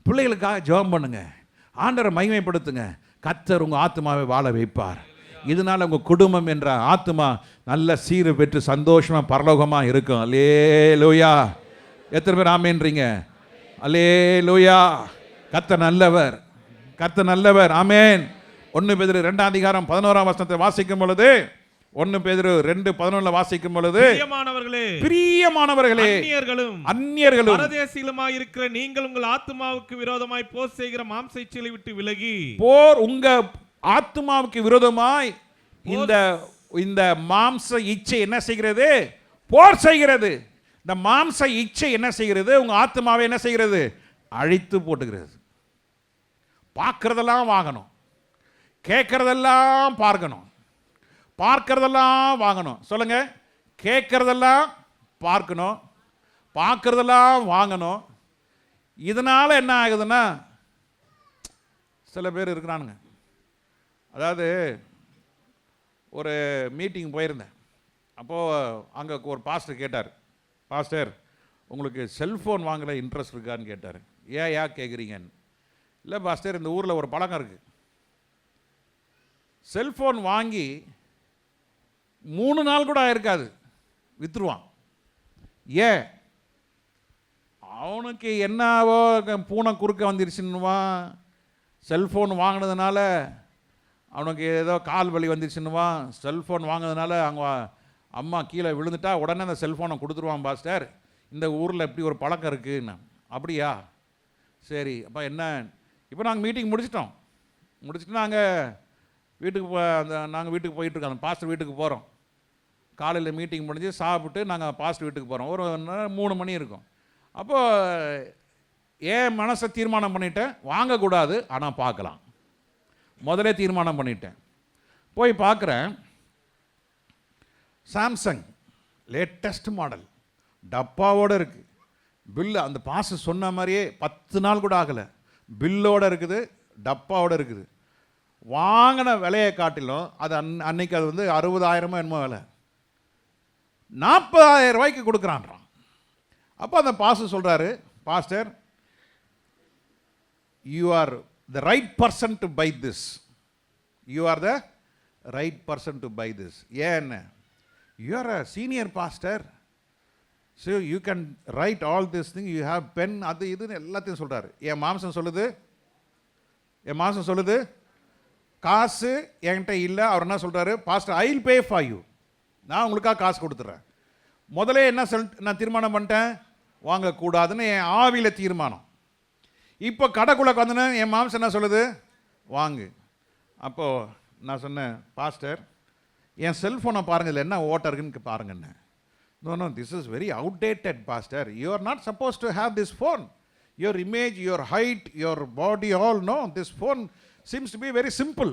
பிள்ளைகளுக்காக ஜெபம் பண்ணுங்க, ஆண்டவரை மகிமைப்படுத்துங்க. கர்த்தர் உங்கள் ஆத்மாவை வாழ வைப்பார். இதனால் உங்கள் குடும்பம் என்ற ஆத்மா நல்ல சீரு பெற்று சந்தோஷமாக பரலோகமாக இருக்கும். அல்லேலூயா. எத்தனை பேர் ஆமேன்றீங்க? அல்லேலூயா. கர்த்தர் நல்லவர், கர்த்தர் நல்லவர். ஆமேன். 1 பேதுரு 2ஆம் அதிகாரம் 11ஆம் வசனத்தை வாசிக்கும் பொழுது, 1 பேதுரு 2:11 வாசிக்கும் பொழுது, பிரியமானவர்களே அந்நியர்களும் பரதேசிகளுமாய் இருக்கிற நீங்கள் உங்கள் ஆத்மாவுக்கு விரோதமாய் போர் செய்கிற மாம்ச இச்சைகளை விட்டு விலகி, போர் உங்க ஆத்மாவுக்கு விரோதமாய் இந்த மாம்ச இச்சை என்ன செய்கிறது? போர் செய்கிறது. இந்த மாம்ச இச்சை என்ன செய்கிறது? உங்க ஆத்மாவை என்ன செய்கிறது? அழித்து போட்டுகிறது. பார்க்கறதெல்லாம் வாங்கணும், கேட்கறதெல்லாம் பார்க்கணும், பார்க்கறதெல்லாம் வாங்கணும். சொல்லுங்க, கேட்கறதெல்லாம் பார்க்கணும், பார்க்கறதெல்லாம் வாங்கணும். இதனால என்ன ஆகுதுன்னா, சில பேர் இருக்கிறானுங்க. அதாவது ஒரு மீட்டிங் போயிருந்தேன். அப்போது அங்கே ஒரு பாஸ்டர் கேட்டார், பாஸ்டர் உங்களுக்கு செல்ஃபோன் வாங்கல இன்ட்ரெஸ்ட் இருக்கான்னு கேட்டார். ஏன் கேட்குறீங்கன்னு. இல்லை பாஸ்டர், இந்த ஊரில் ஒரு பழக்கம் இருக்குது, செல்ஃபோன் வாங்கி 3 நாள் கூட ஆயிருக்காது, விற்றுருவான். ஏன்? அவனுக்கு என்னவோ பூனை குறுக்க வந்துருச்சுன்னுவான், செல்ஃபோன் வாங்கினதுனால அவனுக்கு ஏதோ கால் வலி வந்துருச்சுன்னுவான், செல்ஃபோன் வாங்கினதுனால அவங்க அம்மா கீழே விழுந்துட்டா உடனே அந்த செல்ஃபோனை கொடுத்துருவான். பாஸ்டர், இந்த ஊரில் இப்படி ஒரு பழக்கம் இருக்குன்னு. அப்படியா? சரி, அப்போ என்ன, இப்போ நாங்கள் மீட்டிங் முடிச்சுட்டு நாங்கள் வீட்டுக்கு போயிட்டுருக்கோம். அந்த பாஸ்டர் வீட்டுக்கு போகிறோம். காலையில் மீட்டிங் முடிஞ்சு சாப்பிட்டு நாங்கள் பாஸ்டர் வீட்டுக்கு போகிறோம். ஒரு 3 மணி இருக்கும். அப்போது ஏன் மனசை தீர்மானம் பண்ணிட்டேன், வாங்கக்கூடாது, ஆனால் பார்க்கலாம். முதலே தீர்மானம் பண்ணிட்டேன். போய் பார்க்குறேன், சாம்சங் லேட்டஸ்ட் மாடல் டப்பாவோடு இருக்குது. பில்லு அந்த பாஸ்டர் சொன்ன மாதிரியே 10 நாள் கூட ஆகலை, பில்லோடு இருக்குது, டப்பாவோடு இருக்குது. வாங்கின விலையை காட்டிலும் அது அன்னைக்கு அது வந்து 60,000 என்னமோ விலை, 40,000 ரூபாய்க்கு கொடுக்குறான்றான். அப்போ அந்த பாஸ்டர் சொல்கிறாரு, pastor, you are the right person to buy this, you are the right person to buy this. ஏன்னு, you are a senior pastor, so you can write all this thing, you have pen, அது இதுன்னு எல்லாத்தையும் சொல்கிறாரு. என் மாம்சம் சொல்லுது காசு என்கிட்ட இல்லை. அவர் என்ன சொல்கிறாரு, pastor I will pay for you, நான் உங்களுக்காக காசு கொடுத்துட்றேன். முதலே நான் தீர்மானம் பண்ணிட்டேன், வாங்கக்கூடாதுன்னு என் ஆவியில் தீர்மானம். இப்போ கடைக்குள்ளே வந்தேன்னு என் மாம்சம் என்ன சொல்லுது, வாங்கு. அப்போது நான் சொன்னேன், பாஸ்டர் என் செல்ஃபோனை பாருங்கள், இதில் என்ன ஓட்டை இருக்குன்னு பாருங்கண்ணே. No, this is very outdated, pastor. You are not supposed to have this phone. Your image, your height, your body, all, no. This phone seems to be very simple.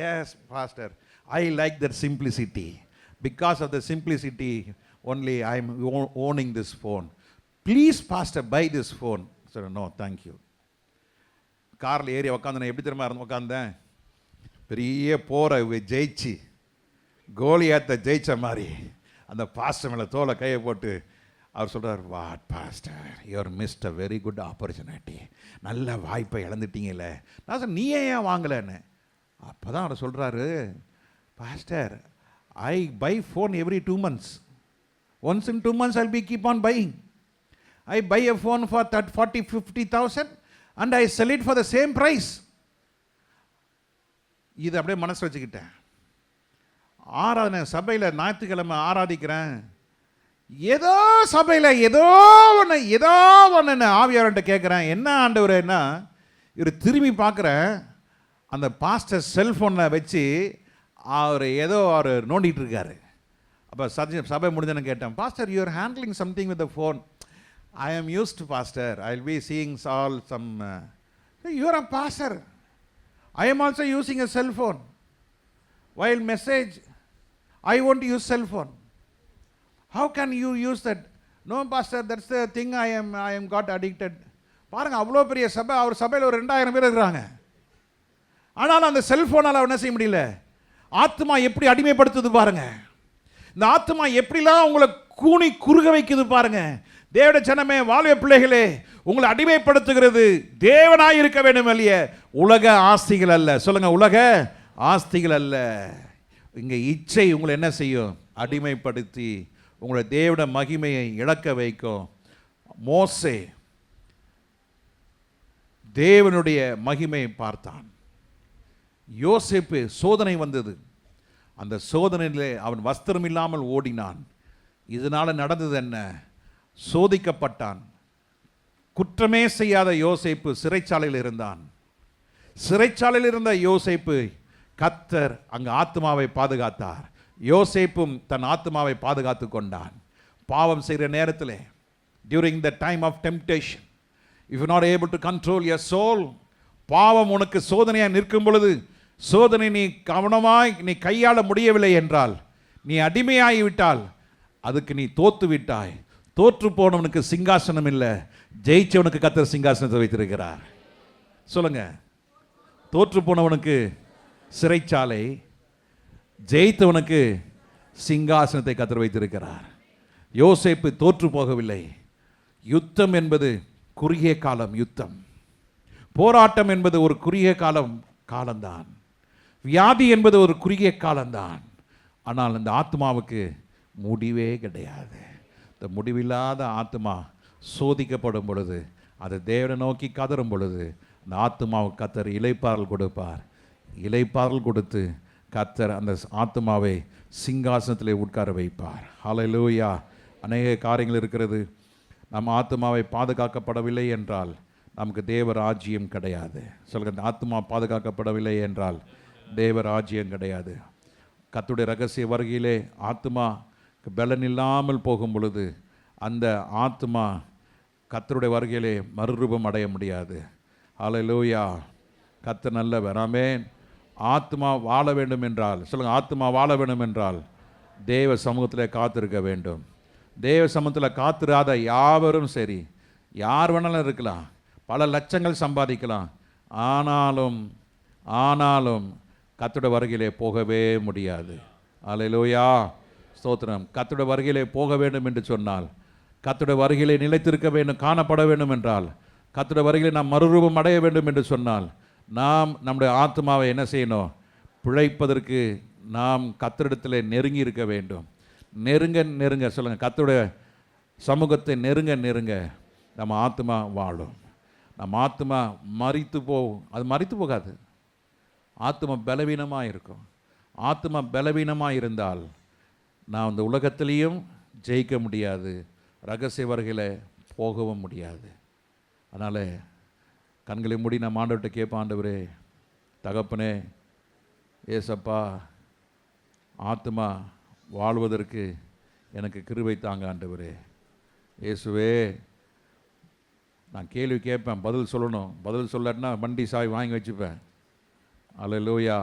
Yes, pastor. I like that simplicity. Because of the simplicity, only I am owning this phone. Please, pastor, buy this phone. I said, no, thank you. காரில் ஏறி உக்காந்து எப்படி தெரியுமா உட்காந்தேன், பெரிய போரை ஜெயிச்சு கோலியாத்தை ஜெயிச்ச மாதிரி அந்த பாஸ்டர் மேலே தோலை கையை போட்டு அவர் சொல்கிறார், what pastor, you're missed a very good opportunity, நல்ல வாய்ப்பை இழந்துட்டீங்களே. நான் சார் நீ ஏன் வாங்கலைன்னு. அப்போ தான் அவர் சொல்கிறாரு, pastor I buy phone every 2 months. Once in 2 months I'll be keep on buying. I buy a phone for 40,000-50,000 and I sell it for the same price. இது அப்படியே மனசு வச்சுக்கிட்டேன். ஆராதனை சபையில் ஞாயிற்றுக்கிழமை ஆராதிக்கிறேன், ஏதோ சபையில் ஏதோ ஒன்று ஆவியார்கிட்ட கேட்குறேன், என்ன ஆண்டவரேன்னா, இவர் திரும்பி பார்க்குறேன், அந்த பாஸ்டர் செல்ஃபோனில் வச்சு அவர் நோண்டிகிட்டு இருக்காரு. அப்போ சபை முடிஞ்சேன்னு கேட்டேன், pastor you are handling something with the phone. I am used pastor, I will be seeing all some. You are a pastor, I am also using a cellphone. While message, I won't use cell phone. How can you use that? No, pastor, that's the thing I am got addicted. பாருங்க, அவ்வளோ பெரிய சபை, அவர் சபையில் ஒரு 2,000 பேர் இருக்கிறாங்க. ஆனால் அந்த செல்ஃபோனால் என்ன செய்ய முடியல. ஆத்மா எப்படி அடிமைப்படுத்துது பாருங்க. இந்த ஆத்மா எப்படிலாம் உங்களை கூனி குறுக வைக்குது பாருங்க. தேவனுடைய ஜனமே, வாலிப பிள்ளைகளே, உங்களை அடிமைப்படுத்துகிறது தேவனாய் இருக்க வேண்டும் இல்லையே, உலக ஆஸ்திகள் அல்ல. சொல்லுங்க, உலக ஆஸ்திகள் அல்ல. இங்கே இச்சை உங்களை என்ன செய்யும், அடிமைப்படுத்தி உங்களை தேவனுடைய மகிமையை இழக்க வைக்கும். மோசே தேவனுடைய மகிமையை பார்த்தான். யோசேப்பு சோதனை வந்தது, அந்த சோதனையிலே அவன் வஸ்திரம் இல்லாமல் ஓடினான். இதனால் நடந்தது என்ன, சோதிக்கப்பட்டான். குற்றமே செய்யாத யோசேப்பு சிறைச்சாலையில் இருந்தான். சிறைச்சாலையில் இருந்த யோசேப்பு கர்த்தர் அங்கு ஆத்மாவை பாதுகாத்தார். யோசேப்பும் தன் ஆத்மாவை பாதுகாத்து கொண்டான். பாவம் செய்கிற நேரத்தில், during the time of temptation, if you not able to control your soul, பாவம் உனக்கு சோதனையாக நிற்கும் பொழுது, சோதனை நீ கவனமாய் நீ கையாள முடியவில்லை என்றால், நீ அடிமையாகிவிட்டால், அதுக்கு நீ தோத்து விட்டாய். தோற்று போனவனுக்கு சிங்காசனம் இல்லை, ஜெயிச்சவனுக்கு கர்த்தர் சிங்காசனத்தை வைத்திருக்கிறார். சொல்லுங்க, தோற்று போனவனுக்கு சிறைச்சாலை, ஜெயித்தவனுக்கு சிங்காசனத்தை கர்த்தர் வைத்திருக்கிறார். யோசேப்பு தோற்று போகவில்லை. யுத்தம் என்பது குறுகிய காலம், யுத்தம் போராட்டம் என்பது ஒரு குறுகிய காலம்தான். வியாதி என்பது ஒரு குறுகிய காலம்தான். ஆனால் இந்த ஆத்மாவுக்கு முடிவே கிடையாது. இந்த முடிவில்லாத ஆத்மா சோதிக்கப்படும் பொழுது, அது தேவனை நோக்கி கதறும் பொழுது, அந்த ஆத்மாவுக்கு கர்த்தர் இளைப்பாறல் கொடுப்பார். இளைப்பாறல் கொடுத்து கர்த்தர் அந்த ஆத்மாவை சிங்காசனத்தில் உட்கார வைப்பார். ஹல்லேலூயா. அநேக காரியங்கள் இருக்கிறது. நம்ம ஆத்மாவை பாதுகாக்கப்படவில்லை என்றால் நமக்கு தேவ ராஜ்யம் கிடையாது. சொல்லுங்க, ஆத்மா பாதுகாக்கப்படவில்லை என்றால் தேவ ராஜ்யம் கிடையாது. கர்த்தருடைய ரகசிய வருகையிலே ஆத்மா பலன் இல்லாமல் போகும் பொழுது அந்த ஆத்மா கர்த்தருடைய வருகையிலே மறுரூபம் அடைய முடியாது. ஹல்லேலூயா. கர்த்தர் நல்லவர். ஆமென். ஆத்மா வாழ வேண்டும் என்றால், சொல்லுங்க, ஆத்மா வாழ வேண்டும் என்றால் தேவ சமூகத்தில் காத்திருக்க வேண்டும். தேவ சமூகத்தில் காத்திராத யாவரும் சரி, யார் வேணாலும் இருக்கலாம், பல லட்சங்கள் சம்பாதிக்கலாம், ஆனாலும் கர்த்தருடைய வருகையிலே போகவே முடியாது. ஹல்லேலூயா. ஸ்தோத்திரம். கர்த்தருடைய வருகையிலே போக வேண்டும் என்று சொன்னால், கர்த்தருடைய வருகையிலே நிலைத்திருக்க வேண்டும், காணப்பட வேண்டும் என்றால், கர்த்தருடைய வருகையிலே நாம் மறுரூபம் அடைய வேண்டும் என்று சொன்னால், நாம் நம்முடைய ஆத்மாவை என்ன செய்யணும்? பிழைப்பதற்கு நாம் கர்த்தரிடத்தில் நெருங்கி இருக்க வேண்டும். நெருங்க சொல்லுங்கள், கர்த்தருடைய சமூகத்தை நெருங்க நம்ம ஆத்மா வாழும். நம்ம ஆத்மா மரித்து போகும். அது மரித்து போகாது. ஆத்மா பலவீனமாக இருக்கும். ஆத்மா பலவீனமாக இருந்தால் நான் இந்த உலகத்திலையும் ஜெயிக்க முடியாது, ரகசிய வருகையில் போகவும் முடியாது. அதனால் கண்களை மூடி நம்ம ஆண்டவர்கிட்ட கேட்போம், ஆண்டவரே, தகப்பனே, ஏசப்பா, ஆத்மா வாழ்வதற்கு எனக்கு கிருபை தாங்க ஆண்டவரே. இயேசுவே, நான் கேள்வி கேட்பேன், பதில் சொல்லணும். பதில் சொல்லாட்டினா வண்டி சாவி வாங்கி வச்சுப்பேன். அல்லேலூயா.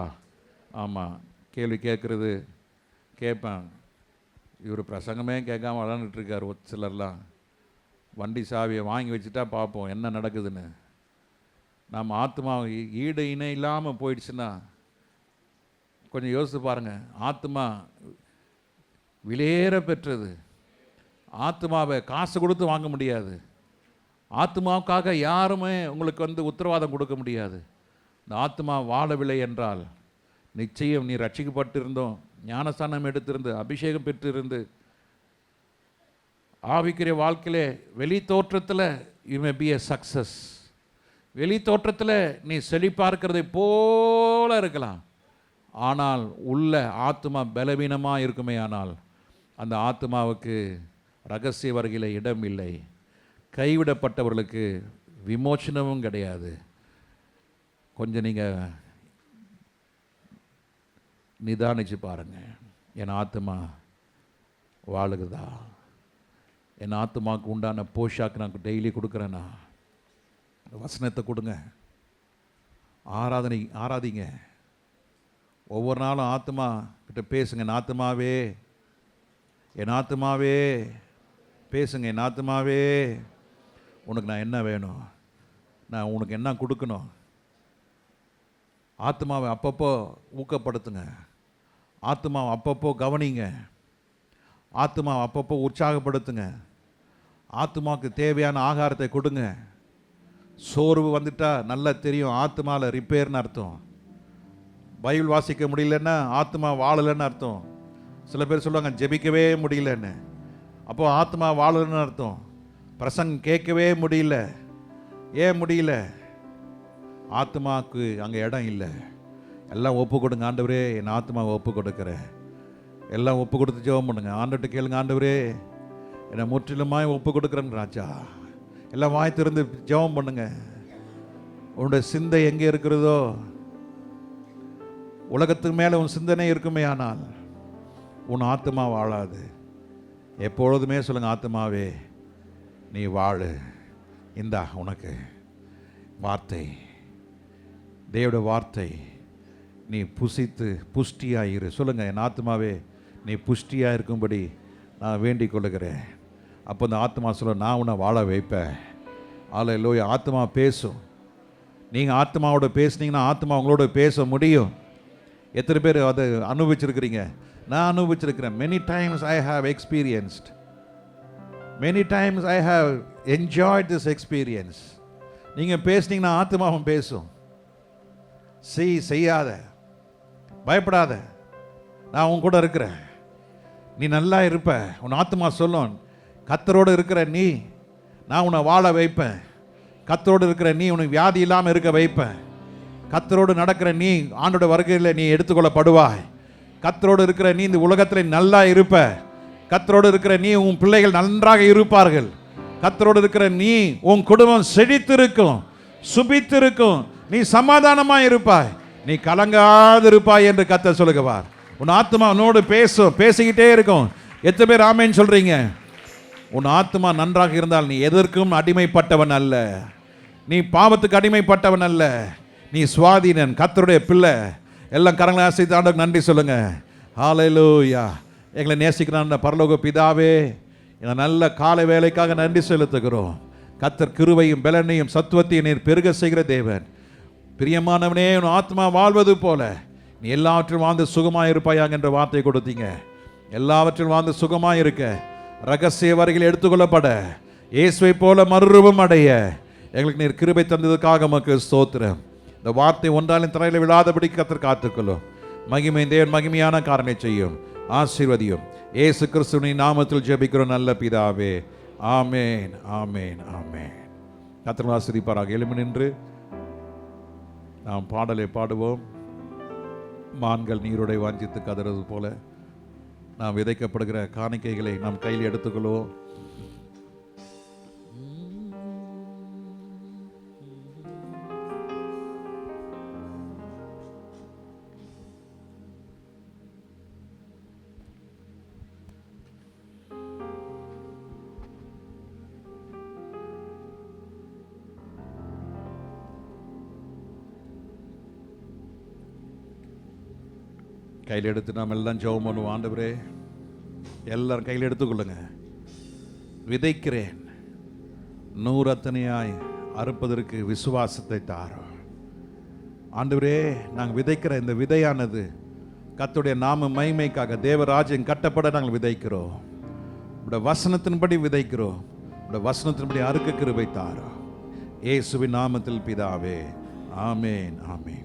ஆமாம், கேள்வி கேட்குறது கேட்பேன். இவர் பிரசங்கமே கேட்காம விளாண்டுட்டுருக்கார். ஒரு சிலர்லாம் வண்டி சாவியை வாங்கி வச்சுட்டா பார்ப்போம் என்ன நடக்குதுன்னு. நம்ம ஆத்மா ஈடு இணை இல்லாமல் போயிடுச்சுன்னா கொஞ்சம் யோசித்து பாருங்கள். ஆத்மா விலையேற பெற்றது. ஆத்மாவை காசு கொடுத்து வாங்க முடியாது. ஆத்மாவுக்காக யாருமே உங்களுக்கு உத்தரவாதம் கொடுக்க முடியாது. இந்த ஆத்மா வாழவில்லை என்றால் நிச்சயம் நீ ரட்சிக்கப்பட்டிருந்தோம், ஞானஸ்தானம் எடுத்திருந்து, அபிஷேகம் பெற்றிருந்து, ஆவிக்குரிய வாழ்க்கையிலே வெளி தோற்றத்தில் you may be a success. வெளி தோற்றத்தில் நீ செழிப்பார்க்கிறதை போல இருக்கலாம், ஆனால் உள்ள ஆத்மா பலவீனமாக இருக்குமே, ஆனால் அந்த ஆத்மாவுக்கு ரகசிய வருகையில் இடம் இல்லை. கைவிடப்பட்டவர்களுக்கு விமோசனமும் கிடையாது. கொஞ்சம் நீங்கள் நிதானிச்சு பாருங்கள். என் ஆத்மா வாழுகுதா? என் ஆத்மாவுக்கு உண்டான போஷாக்கு நான் டெய்லி கொடுக்குறேன்னா? வசனத்தை கொடுங்க, ஆராதிங்க. ஒவ்வொரு நாளும் ஆத்மா கிட்ட பேசுங்க. என் ஆத்மாவே பேசுங்க. என் ஆத்மாவே, உனக்கு நான் என்ன வேணும்? நான் உனக்கு என்ன கொடுக்கணும்? ஆத்மாவை அப்பப்போ ஊக்கப்படுத்துங்க. ஆத்மாவை அப்பப்போ கவனிங்க. ஆத்மாவை அப்பப்போ உற்சாகப்படுத்துங்க. ஆத்மாவுக்கு தேவையான ஆகாரத்தை கொடுங்க. சோர்வு வந்துட்டா நல்லா தெரியும், ஆத்மாவில் ரிப்பேர்னு அர்த்தம். பைபிள் வாசிக்க முடியலன்னா ஆத்மா வாழலைன்னு அர்த்தம். சில பேர் சொல்லுவாங்க ஜெபிக்கவே முடியலன்னு, அப்போ ஆத்மா வாழலைன்னு அர்த்தம். பிரசங்கம் கேட்கவே முடியல. ஏன் முடியல? ஆத்மாவுக்கு அங்கே இடம் இல்லை. எல்லாம் ஒப்பு கொடுங்க. ஆண்டவரே, என் ஆத்மாவை ஒப்பு கொடுக்குறேன். எல்லாம் ஒப்பு கொடுத்து ஜெபம் பண்ணுங்க. ஆண்டவர்கிட்ட கேளுங்க, ஆண்டவரே, என்னை முற்றிலுமாய் ஒப்பு கொடுக்குறேன்னு ராஜா. எல்லாம் வாய் திறந்து ஜெபம் பண்ணுங்க. உன்னுடைய சிந்தை எங்கே இருக்கிறதோ, உலகத்துக்கு மேலே உன் சிந்தனை இருக்குமே, ஆனால் உன் ஆத்மா வாழாது. எப்பொழுதுமே சொல்லுங்க, ஆத்மாவே நீ வாழு. இந்தா உனக்கு வார்த்தை, தேவனுடைய வார்த்தை. நீ புசித்து புஷ்டியாயிரு. சொல்லுங்க, என் ஆத்மாவே நீ புஷ்டியாக இருக்கும்படி நான் வேண்டிக் கொள்ளுகிறேன். அப்போ இந்த ஆத்மா சொல்ல, நான் உன்னை வாழ வைப்பேன். அல்லேலூயா. ஆத்மா பேசும். நீங்கள் ஆத்மாவோட பேசுனீங்கன்னா ஆத்மா உங்களோட பேச முடியும். எத்தனை பேர் அதை அனுபவிச்சிருக்கிறீங்க? நான் அனுபவிச்சிருக்கிறேன். Many times I have experienced. Many times I have enjoyed this experience. நீங்கள் பேசுனீங்கன்னா ஆத்மாவும் பேசும். செய்யாத, பயப்படாத, நான் உன் கூட இருக்கிறேன், நீ நல்லா இருப்ப. உன் ஆத்மா சொல்லும், கர்த்தரோடு இருக்கிற நீ, நான் உன்னை வாழ வைப்பேன். கர்த்தரோடு இருக்கிற நீ, உனக்கு வியாதி இல்லாமல் இருக்க வைப்பேன். கர்த்தரோடு நடக்கிற நீ, ஆண்டோட வருகையில் நீ எடுத்துக்கொள்ளப்படுவாய். கர்த்தரோடு இருக்கிற நீ இந்த உலகத்தில் நல்லா இருப்ப. கர்த்தரோடு இருக்கிற நீ, உன் பிள்ளைகள் நன்றாக இருப்பார்கள். கர்த்தரோடு இருக்கிற நீ, உன் குடும்பம் செழித்திருக்கும், சுபித்திருக்கும், நீ சமாதானமா இருப்பாய், நீ கலங்காதிருப்பாய் என்று கர்த்தர் சொல்லுகிறார். உன் ஆத்மா உன்னோடு பேசிக்கிட்டே இருக்கும். எத்தனை பேர் ஆமேன்னு சொல்றீங்க? உன் ஆத்மா நன்றாக இருந்தால் நீ எதற்கும் அடிமைப்பட்டவன் அல்ல, நீ பாவத்துக்கு அடிமைப்பட்டவன் அல்ல, நீ சுவாதீனன், கர்த்தருடைய பிள்ளை. எல்லாம் கரங்களை அசைத்து ஆண்டவருக்கு நன்றி சொல்லுங்க. ஹல்லேலூயா. எங்களை நேசிக்கிறான் பரலோக பிதாவே, இந்த நல்ல காலை வேலைக்காக நன்றி செலுத்துகிறோம். கர்த்தர் கிருபையும் பலனையும் சத்துவத்தையும் நீர் பெருக செய்கிற தேவன். பிரியமானவனே, உன் ஆத்மா வாழ்வது போல நீ எல்லாவற்றிலும் வாழ்ந்து சுகமாக இருப்பாயாக என்ற வார்த்தை கொடுத்தீங்க. எல்லாவற்றிலும் வாழ்ந்து சுகமாக இருக்க, ரகசிய வரையில் எடுத்துக்கொள்ளப்பட, இயேசுவை போல மறுரூபம் அடைய எங்களுக்கு நீர் கிருபை தந்ததுக்காக உமக்கு ஸ்தோத்திரம். இந்த வார்த்தை ஒன்றாலும் தரையில் விழாதபடி கர்த்தர் காத்துக்கொள்ளும். மகிமை தேவன் மகிமையான காரணை செய்யும், ஆசீர்வதியும். இயேசு கிறிஸ்துவின் நாமத்தில் ஜெபிக்கிறோம் நல்ல பிதாவே. ஆமேன், ஆமேன், ஆமேன். கர்த்தர் ஆசீர்வதிப்பாராக. எழும்பி நின்று நாம் பாடலை பாடுவோம். மான்கள் நீரோடை வாஞ்சித்து கதறது போல நாம் விதைக்கப்படுகிற காணிக்கைகளை நாம் கையில் எடுத்துக்கொள்வோம். கையில் எடுத்து நாம் எல்லாம் ஜெபம் பண்ணுவோம். ஆண்டவரே, எல்லாரும் கையில் எடுத்துக்கொள்ளுங்க. விதைக்கிறேன், 100 அத்தனையாய் அறுப்பதற்கு விசுவாசத்தை தாரும். ஆண்டவரே, நாங்கள் விதைக்கிற இந்த விதையானது கர்த்தருடைய நாம மகிமைக்காக, தேவராஜ்யம் கட்டப்பட நாங்கள் விதைக்கிறோம். உடைய வசனத்தின்படி விதைக்கிறோம். உடைய வசனத்தின்படி அறுக்க கிருபை தாரும். இயேசுவின் நாமத்தில் பிதாவே. ஆமேன், ஆமேன்.